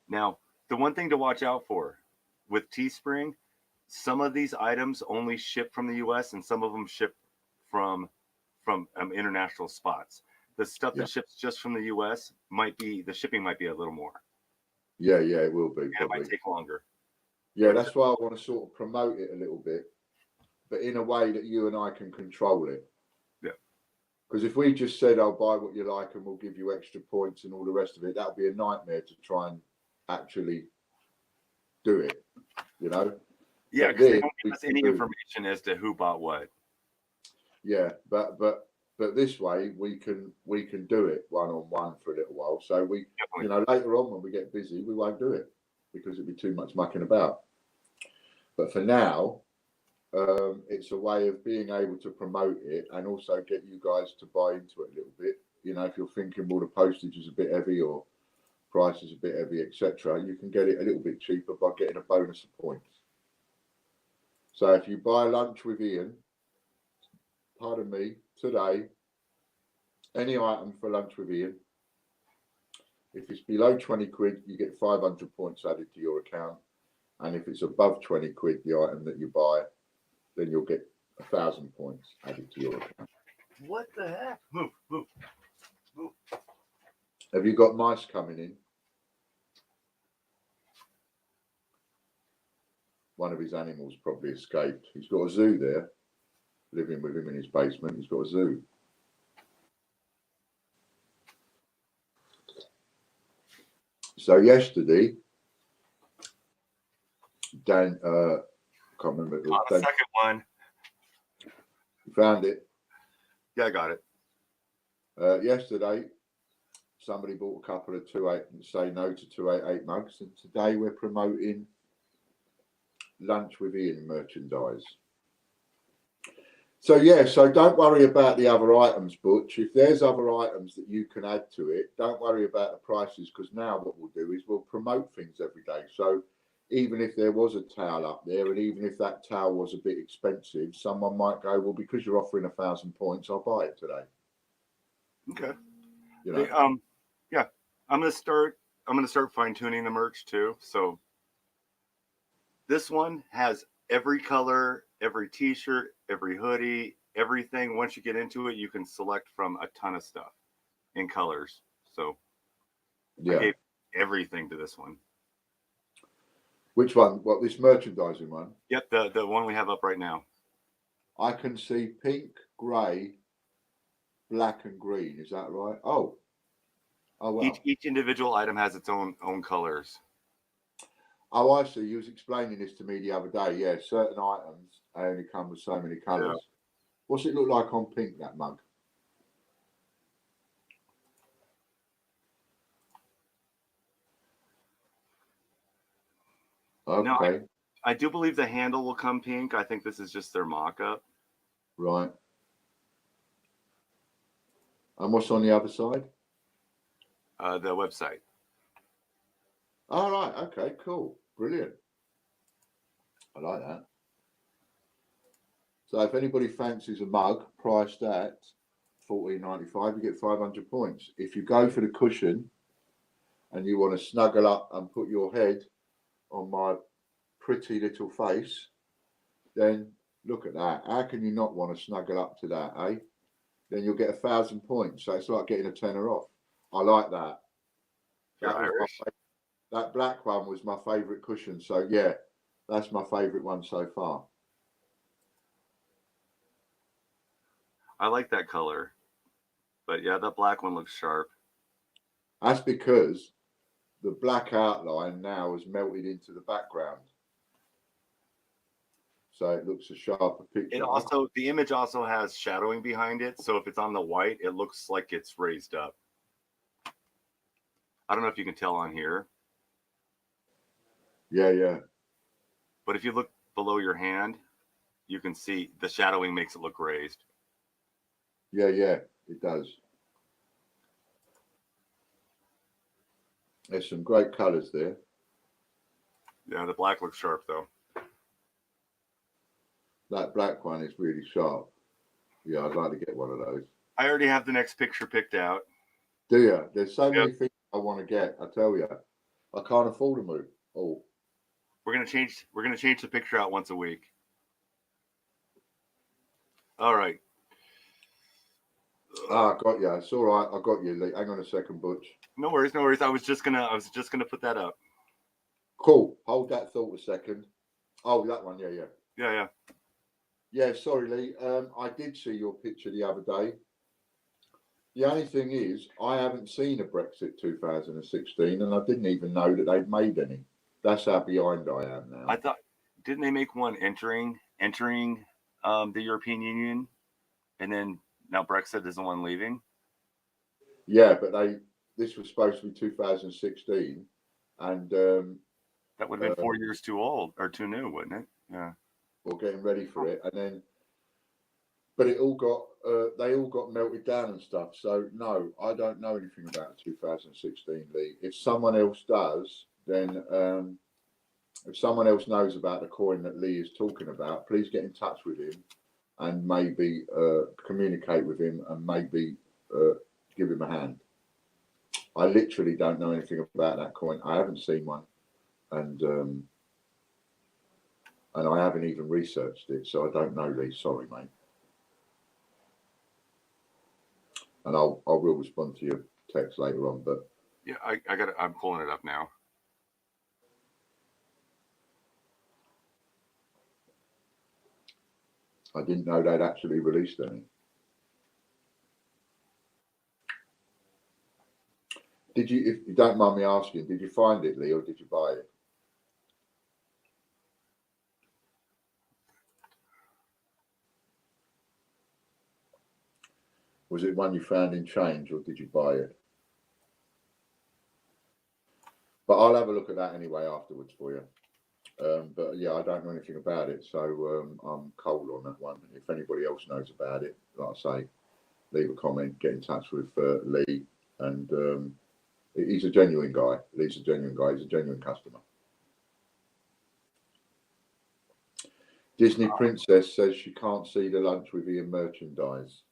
Now, the one thing to watch out for with Teespring, some of these items only ship from the US and some of them ship from international spots. The stuff that ships just from the US the shipping might be a little more. Yeah, it will be. And it might take longer. Yeah, that's why I want to sort of promote it a little bit, but in a way that you and I can control it. Yeah. Because if we just said, "I'll buy what you like and we'll give you extra points and all the rest of it," that would be a nightmare to try and actually do it, you know? Yeah, because they don't give us any information as to who bought what. Yeah, but this way we can do it one-on-one for a little while. So we, you know, later on when we get busy, we won't do it because it'd be too much mucking about. But for now, it's a way of being able to promote it and also get you guys to buy into it a little bit. You know, if you're thinking, well, the postage is a bit heavy or price is a bit heavy, etc., you can get it a little bit cheaper by getting a bonus of points. So if you buy lunch with Ian, pardon me, today, any item for lunch with Ian, if it's below 20 quid, you get 500 points added to your account. And if it's above 20 quid, the item that you buy, then you'll get 1,000 points added to your account. What the heck? Move. Have you got mice coming in? One of his animals probably escaped. He's got a zoo there, living with him in his basement. He's got a zoo. So yesterday, Dan, can't remember. On the second one. You found it? Yeah, I got it. Yesterday, somebody bought a couple of 28 Say No to 288 mugs, and today we're promoting Lunch with Ian merchandise. So so don't worry about the other items, Butch. If there's other items that you can add to it, don't worry about the prices, because now what we'll do is we'll promote things every day. So even if there was a towel up there, and even if that towel was a bit expensive, someone might go, well, because you're offering 1,000 points, I'll buy it today. Okay. You know? Yeah, I'm gonna start fine tuning the merch too. So this one has every color, every t-shirt, every hoodie, everything. Once you get into it, you can select from a ton of stuff. in colors. So I Yeah. gave everything to this one. Which one? What, this merchandising one? Yep, the one we have up right now. I can see pink, grey, black, and green. Is that right? Oh, wow. Each individual item has its own colors. Oh, I see. You was explaining this to me the other day. Yeah, certain items only come with so many colours. Yeah. What's it look like on pink, that mug? Okay, No, I do believe the handle will come pink. I think this is just their mock-up. right. And what's on the other side? The website. All right. Okay, cool. Brilliant. I like that. So if anybody fancies a mug priced at $14.95, you get 500 points. If you go for the cushion and you want to snuggle up and put your head on my pretty little face, then look at that. How can you not want to snuggle up to that, eh? Then you'll get 1,000 points. So it's like getting a tenner off. I like that. You're That was Irish. that black one was my favourite cushion. So yeah, that's my favourite one so far. I like that color. But yeah, that black one looks sharp. That's because the black outline now has melted into the background. So it looks a sharper picture. The image also has shadowing behind it. So if it's on the white, it looks like it's raised up. I don't know if you can tell on here. Yeah. But if you look below your hand, you can see the shadowing makes it look raised. Yeah, it does. There's some great colours there. Yeah, the black looks sharp though. That black one is really sharp. Yeah, I'd like to get one of those. I already have the next picture picked out. Do you? There's so many things I want to get. I tell you, I can't afford to move. Oh, We're gonna change the picture out once a week. All right. I got you. It's all right. I got you, Lee. Hang on a second, Butch. No worries. I was just gonna put that up. Cool. Hold that thought a second. Oh, that one. Yeah. Yeah, sorry, Lee. I did see your picture the other day. The only thing is, I haven't seen a Brexit 2016, and I didn't even know that they'd made any. That's how behind I am now. I thought, didn't they make one entering the European Union, and then now Brexit is the one leaving? Yeah, but this was supposed to be 2016, and that would have been 4 years too old or too new, wouldn't it? Yeah. We're getting ready for it, and then, but it all got they all got melted down and stuff. So no, I don't know anything about 2016, Lee. If someone else does, then if someone else knows about the coin that Lee is talking about, please get in touch with him and maybe communicate with him and maybe give him a hand. I literally don't know anything about that coin. I haven't seen one, and I haven't even researched it, so I don't know, Lee. Sorry, mate. And I will respond to your text later on, but yeah, I'm pulling it up now. I didn't know they'd actually released any. Did you, if you don't mind me asking, did you find it, Lee, or did you buy it? Was it one you found in change, or did you buy it? But I'll have a look at that anyway afterwards for you. But yeah, I don't know anything about it, so I'm cold on that one. If anybody else knows about it, like I say, leave a comment, get in touch with Lee, and he's a genuine guy. Lee's a genuine guy. He's a genuine customer. Disney Princess says she can't see the lunch with Ian merchandise.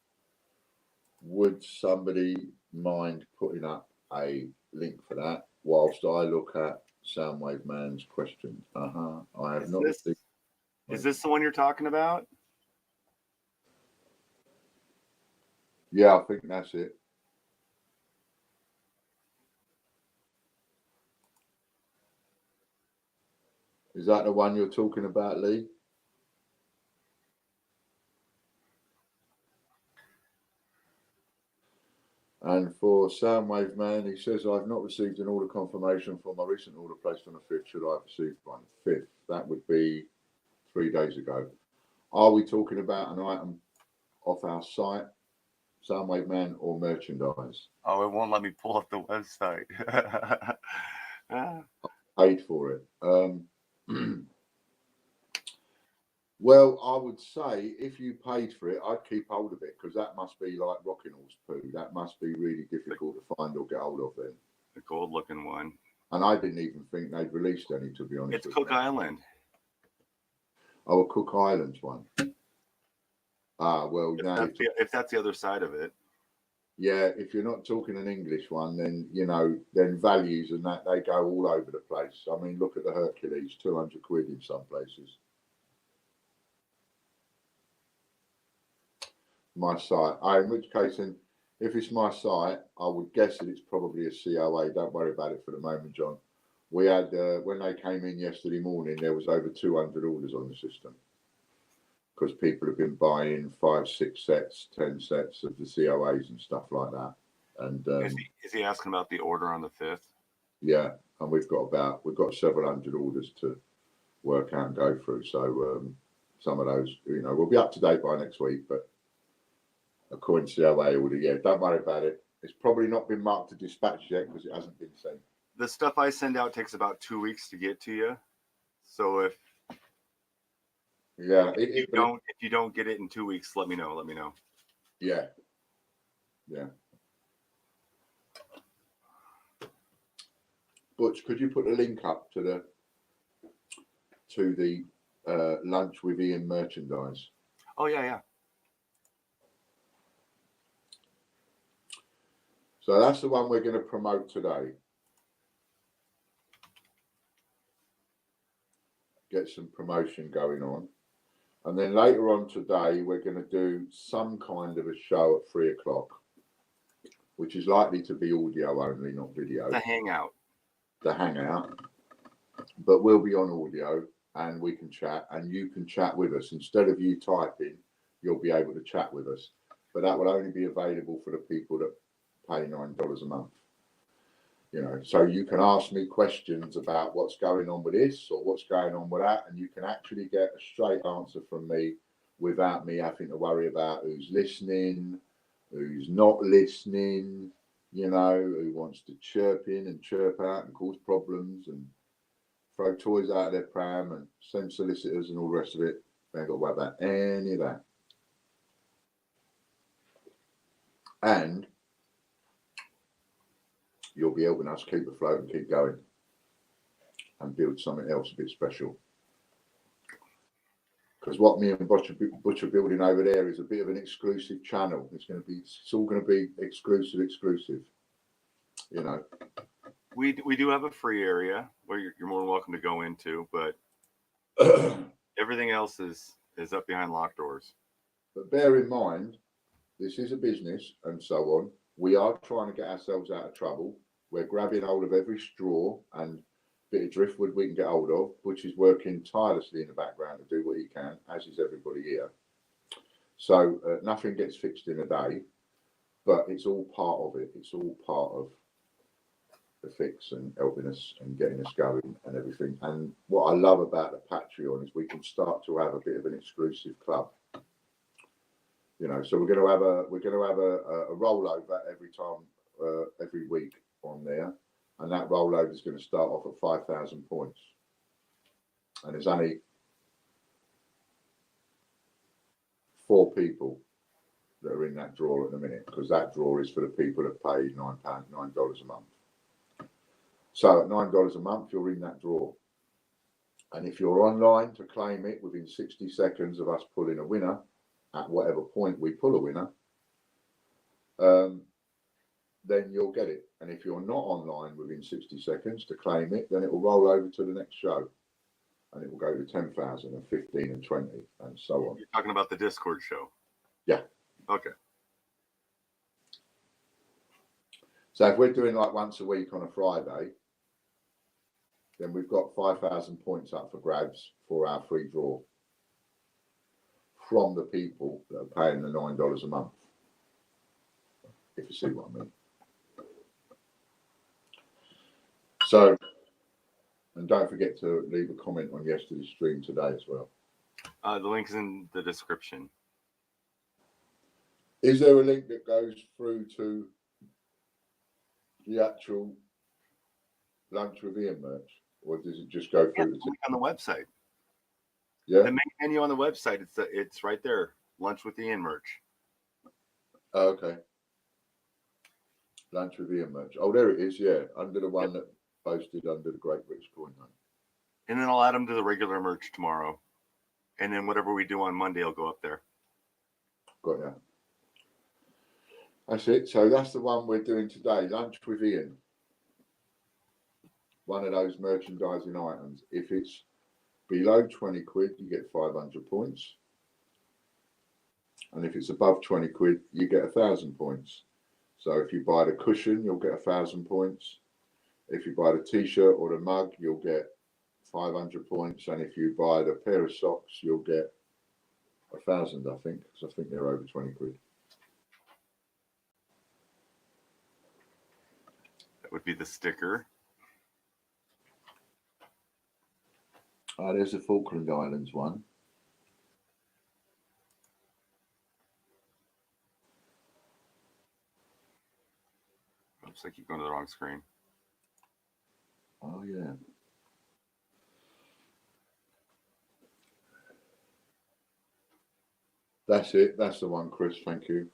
Would somebody mind putting up a link for that whilst I look at Soundwave Man's question? I have not received. Is this the one you're talking about? Yeah, I think that's it. Is that the one you're talking about, Lee? And for Soundwave Man, he says, I've not received an order confirmation for my recent order placed on the 5th. Should I have received one? 5th. That would be 3 days ago. Are we talking about an item off our site, Soundwave Man, or merchandise? Oh, it won't let me pull up the website. Paid for it. Well, I would say if you paid for it, I'd keep hold of it because that must be like rocking horse poo. That must be really difficult to find or get hold of then. The gold looking one. And I didn't even think they'd released any, to be honest. It's Cook Island. Oh, a Cook Islands one. Ah, well, If that's the other side of it. Yeah, if you're not talking an English one, then, you know, then values and that, they go all over the place. I mean, look at the Hercules, 200 quid in some places. My site. In which case, then, if it's my site, I would guess that it's probably a COA. Don't worry about it for the moment, John. We had, when they came in yesterday morning, there was over 200 orders on the system because people have been buying 5, 6 sets, 10 sets of the COAs and stuff like that. And is he asking about the order on the 5th? Yeah, and we've got several hundred orders to work out and go through. So some of those, you know, we'll be up to date by next week, but according to COA order, yeah, don't worry about it. It's probably not been marked to dispatch yet because it hasn't been sent. The stuff I send out takes about 2 weeks to get to you. So if you don't get it in 2 weeks, let me know. Yeah. Butch, could you put a link up to the lunch with Ian merchandise? Oh yeah. So that's the one we're going to promote today. Get some promotion going on. And then later on today, we're going to do some kind of a show at 3 o'clock, which is likely to be audio only, not video. The hangout. But we'll be on audio and we can chat and you can chat with us. Instead of you typing, you'll be able to chat with us. But that will only be available for the people that pay $9 a month. You know, so you can ask me questions about what's going on with this or what's going on with that, and you can actually get a straight answer from me without me having to worry about who's listening, who's not listening, you know, who wants to chirp in and chirp out and cause problems and throw toys out of their pram and send solicitors and all the rest of it. They ain't got to worry about any of that. And you'll be helping us keep afloat and keep going and build something else a bit special. Because what me and Butch are building over there is a bit of an exclusive channel. It's all going to be exclusive, you know. We do have a free area where you're more than welcome to go into, but everything else is up behind locked doors. But bear in mind, this is a business and so on. We are trying to get ourselves out of trouble. We're grabbing hold of every straw and bit of driftwood we can get hold of, which is working tirelessly in the background to do what he can, as is everybody here. So nothing gets fixed in a day, but it's all part of it. It's all part of the fix and helping us and getting us going and everything. And what I love about the Patreon is we can start to have a bit of an exclusive club. You know, so we're going to have a rollover every week on there, and that rollover is going to start off at 5,000 points, and there's only 4 people that are in that draw at the minute, because that draw is for the people that pay $9 a month. So at $9 a month, you're in that draw, and if you're online to claim it within 60 seconds of us pulling a winner, at whatever point we pull a winner, then you'll get it. And if you're not online within 60 seconds to claim it, then it will roll over to the next show. And it will go to 10,000 and 15 and 20 and so on. You're talking about the Discord show? Yeah. Okay. So if we're doing like once a week on a Friday, then we've got 5,000 points up for grabs for our free draw from the people that are paying the $9 a month. If you see what I mean. So, and don't forget to leave a comment on yesterday's stream today as well. The link's in the description. Is there a link that goes through to the actual Lunch with Ian merch, or does it just go Yeah, through the link on the website. Yeah. The main menu on the website. It's right there. Lunch with Ian merch. Oh, okay. Lunch with Ian merch. Oh, there it is. Yeah, under the one that posted under the Great British Coin Hunt. And then I'll add them to the regular merch tomorrow. And then whatever we do on Monday, I'll go up there. Got ya. That's it. So that's the one we're doing today. Lunch with Ian. One of those merchandising items. If it's below 20 quid, you get 500 points. And if it's above 20 quid, you get 1,000 points. So if you buy the cushion, you'll get 1,000 points. If you buy the t-shirt or the mug, you'll get 500 points. And if you buy the pair of socks, you'll get 1,000, I think, because I think they're over 20 quid. That would be the sticker. There's the Falkland Islands one. Looks like you're going to the wrong screen. Oh, yeah. That's it. That's the one, Chris. Thank you.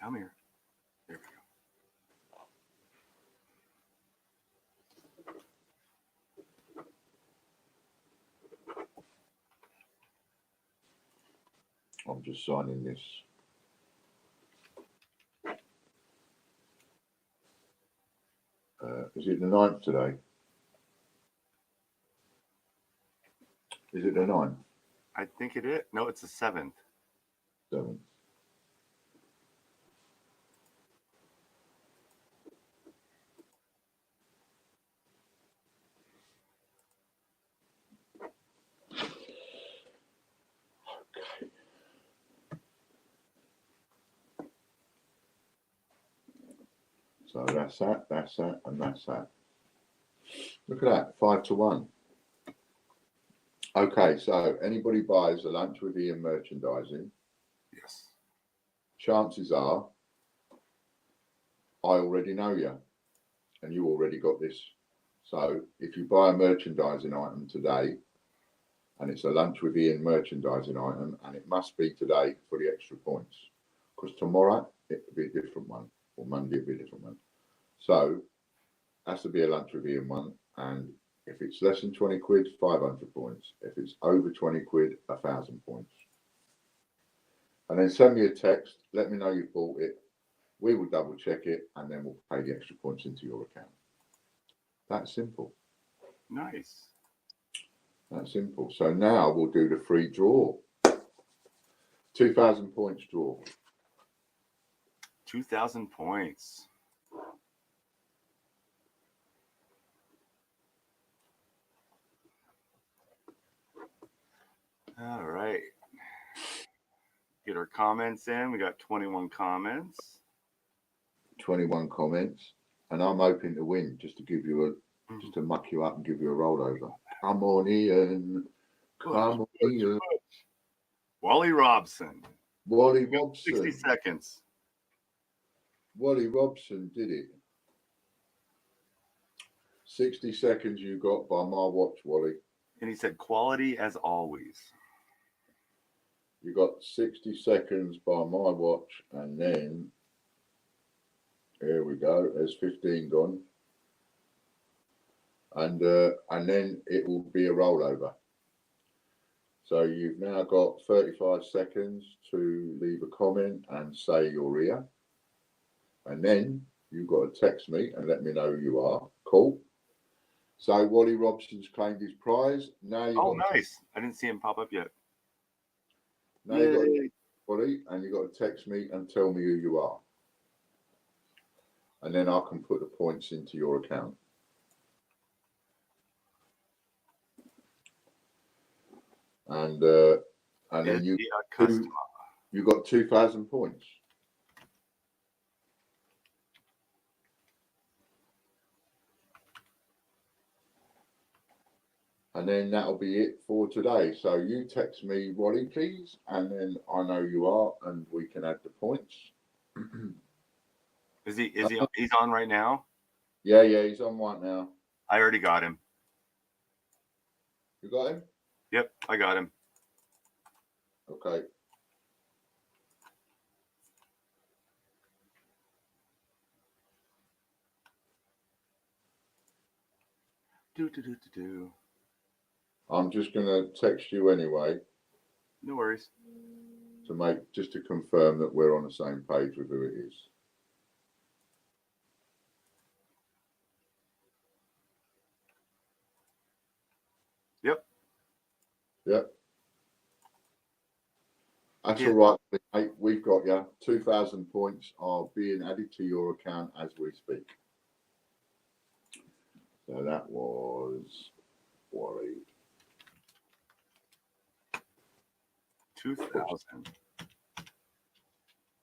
Come here. There we go. I'm just signing this. Is it the 9th today? Is it the 9th? I think it is. No, it's the 7th. 7th. Okay. So that's that, and that's that. Look at that, 5 to 1. Okay, so anybody buys a Lunch with Ian merchandising, Yes. chances are I already know you and you already got this. So if you buy a merchandising item today and it's a Lunch with Ian merchandising item, and it must be today for the extra points, because tomorrow it will be a different one, or Monday it will be a different one. So has to be a Lunch with Ian one, and if it's less than 20 quid, 500 points. If it's over 20 quid, 1,000 points. And then send me a text, let me know you bought it. We will double check it, and then we'll pay the extra points into your account. That's simple. Nice. That's simple. So now we'll do the free draw. 2,000 points draw. 2,000 points. All right. Get our comments in. We got 21 comments. 21 comments. And I'm hoping to win, just to give you just to muck you up and give you a rollover. Come on, Ian. Come on, Ian. Wally Robson. Wally Robson. 60 seconds. Wally Robson did it. 60 seconds you got by my watch, Wally. And he said, quality as always. You got 60 seconds by my watch, and then here we go. There's 15 gone, and then it will be a rollover. So you've now got 35 seconds to leave a comment and say you're here, and then you've got to text me and let me know who you are. Cool. So Wally Robson's claimed his prize. Now you. Oh, nice! I didn't see him pop up yet. Now you got Yay. Wally, and you got to text me and tell me who you are, and then I can put the points into your account. And then you got 2,000 points. And then that'll be it for today. So you text me, Wally, please, and then I know you are, and we can add the points. Is he he's on right now? Yeah, he's on right now. I already got him. You got him? Yep, I got him. Okay. Do. I'm just gonna text you anyway No worries. to confirm that we're on the same page with who it is. Yep. That's all right, mate. We've got you. 2,000 points are being added to your account as we speak. So that was Wally. 2,000.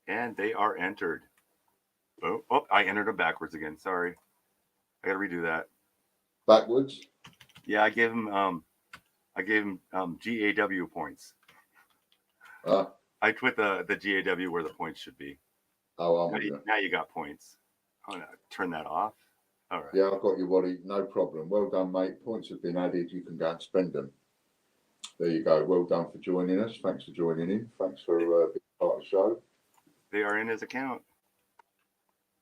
And they are entered. Oh, I entered them backwards again. Sorry. I gotta redo that. Backwards? Yeah, I gave him GAW points. I put the GAW where the points should be. Oh, now you got points. I'm gonna turn that off. All right. Yeah, I've got you, Wally. No problem. Well done, mate. Points have been added. You can go and spend them. There you go. Well done for joining us. Thanks for joining in. Thanks for being part of the show. They are in his account.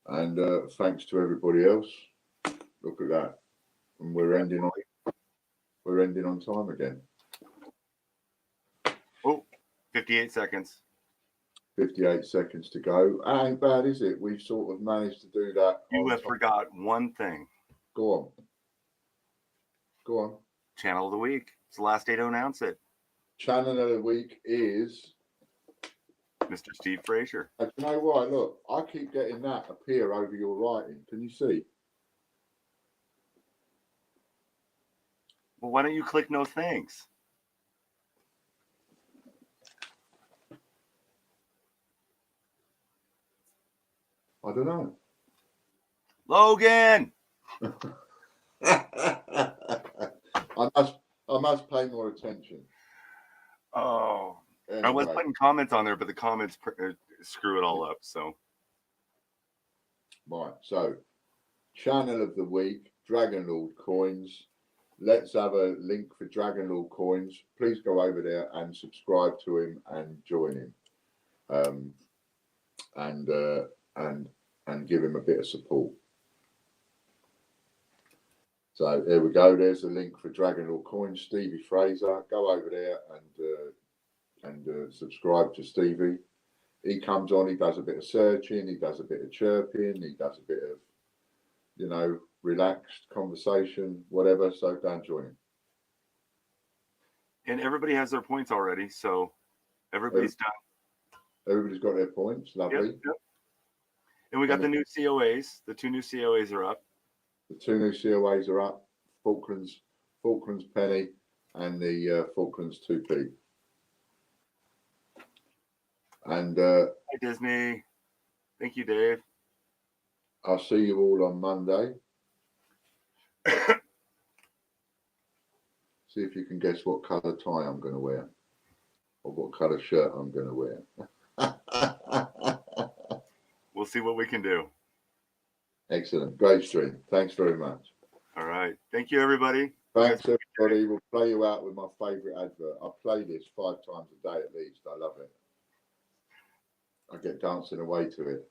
And thanks to everybody else. Look at that. And we're ending on time again. Oh, 58 seconds. 58 seconds to go. Ain't bad, is it? We've sort of managed to do that. You have forgot one thing. Go on. Channel of the week. It's the last day to announce it. Channel of the week is Mr. Steve Frazier. You know what? Look, I keep getting that appear over your writing. Can you see? Well, why don't you click no thanks? I don't know. Logan! I must pay more attention. Oh. Anyway. I was putting comments on there, but the comments screw it all up. So. Right. So, channel of the week, Dragon Lord coins. Let's have a link for Dragon Lord coins. Please go over there and subscribe to him and join him, and give him a bit of support. So there we go. There's a link for Dragon Lord coins. Stevie Fraser. Go over there and subscribe to Stevie. He comes on. He does a bit of searching. He does a bit of chirping. He does a bit of, relaxed conversation, whatever. So go and join him. And everybody has their points already, so everybody's done. Everybody's got their points. Lovely. Yep. And we got the new COAs. The 2 new COAs are up. The 2 new COAs are up. Falklands penny and the Falklands 2p. And hi, Disney. Thank you, Dave. I'll see you all on Monday. See if you can guess what colour tie I'm going to wear, or what colour shirt I'm going to wear. We'll see what we can do. Excellent. Great stream. Thanks very much. All right. Thank you, everybody. Thanks, everybody. We'll play you out with my favourite advert. I play this 5 times a day at least. I love it. I get dancing away to it.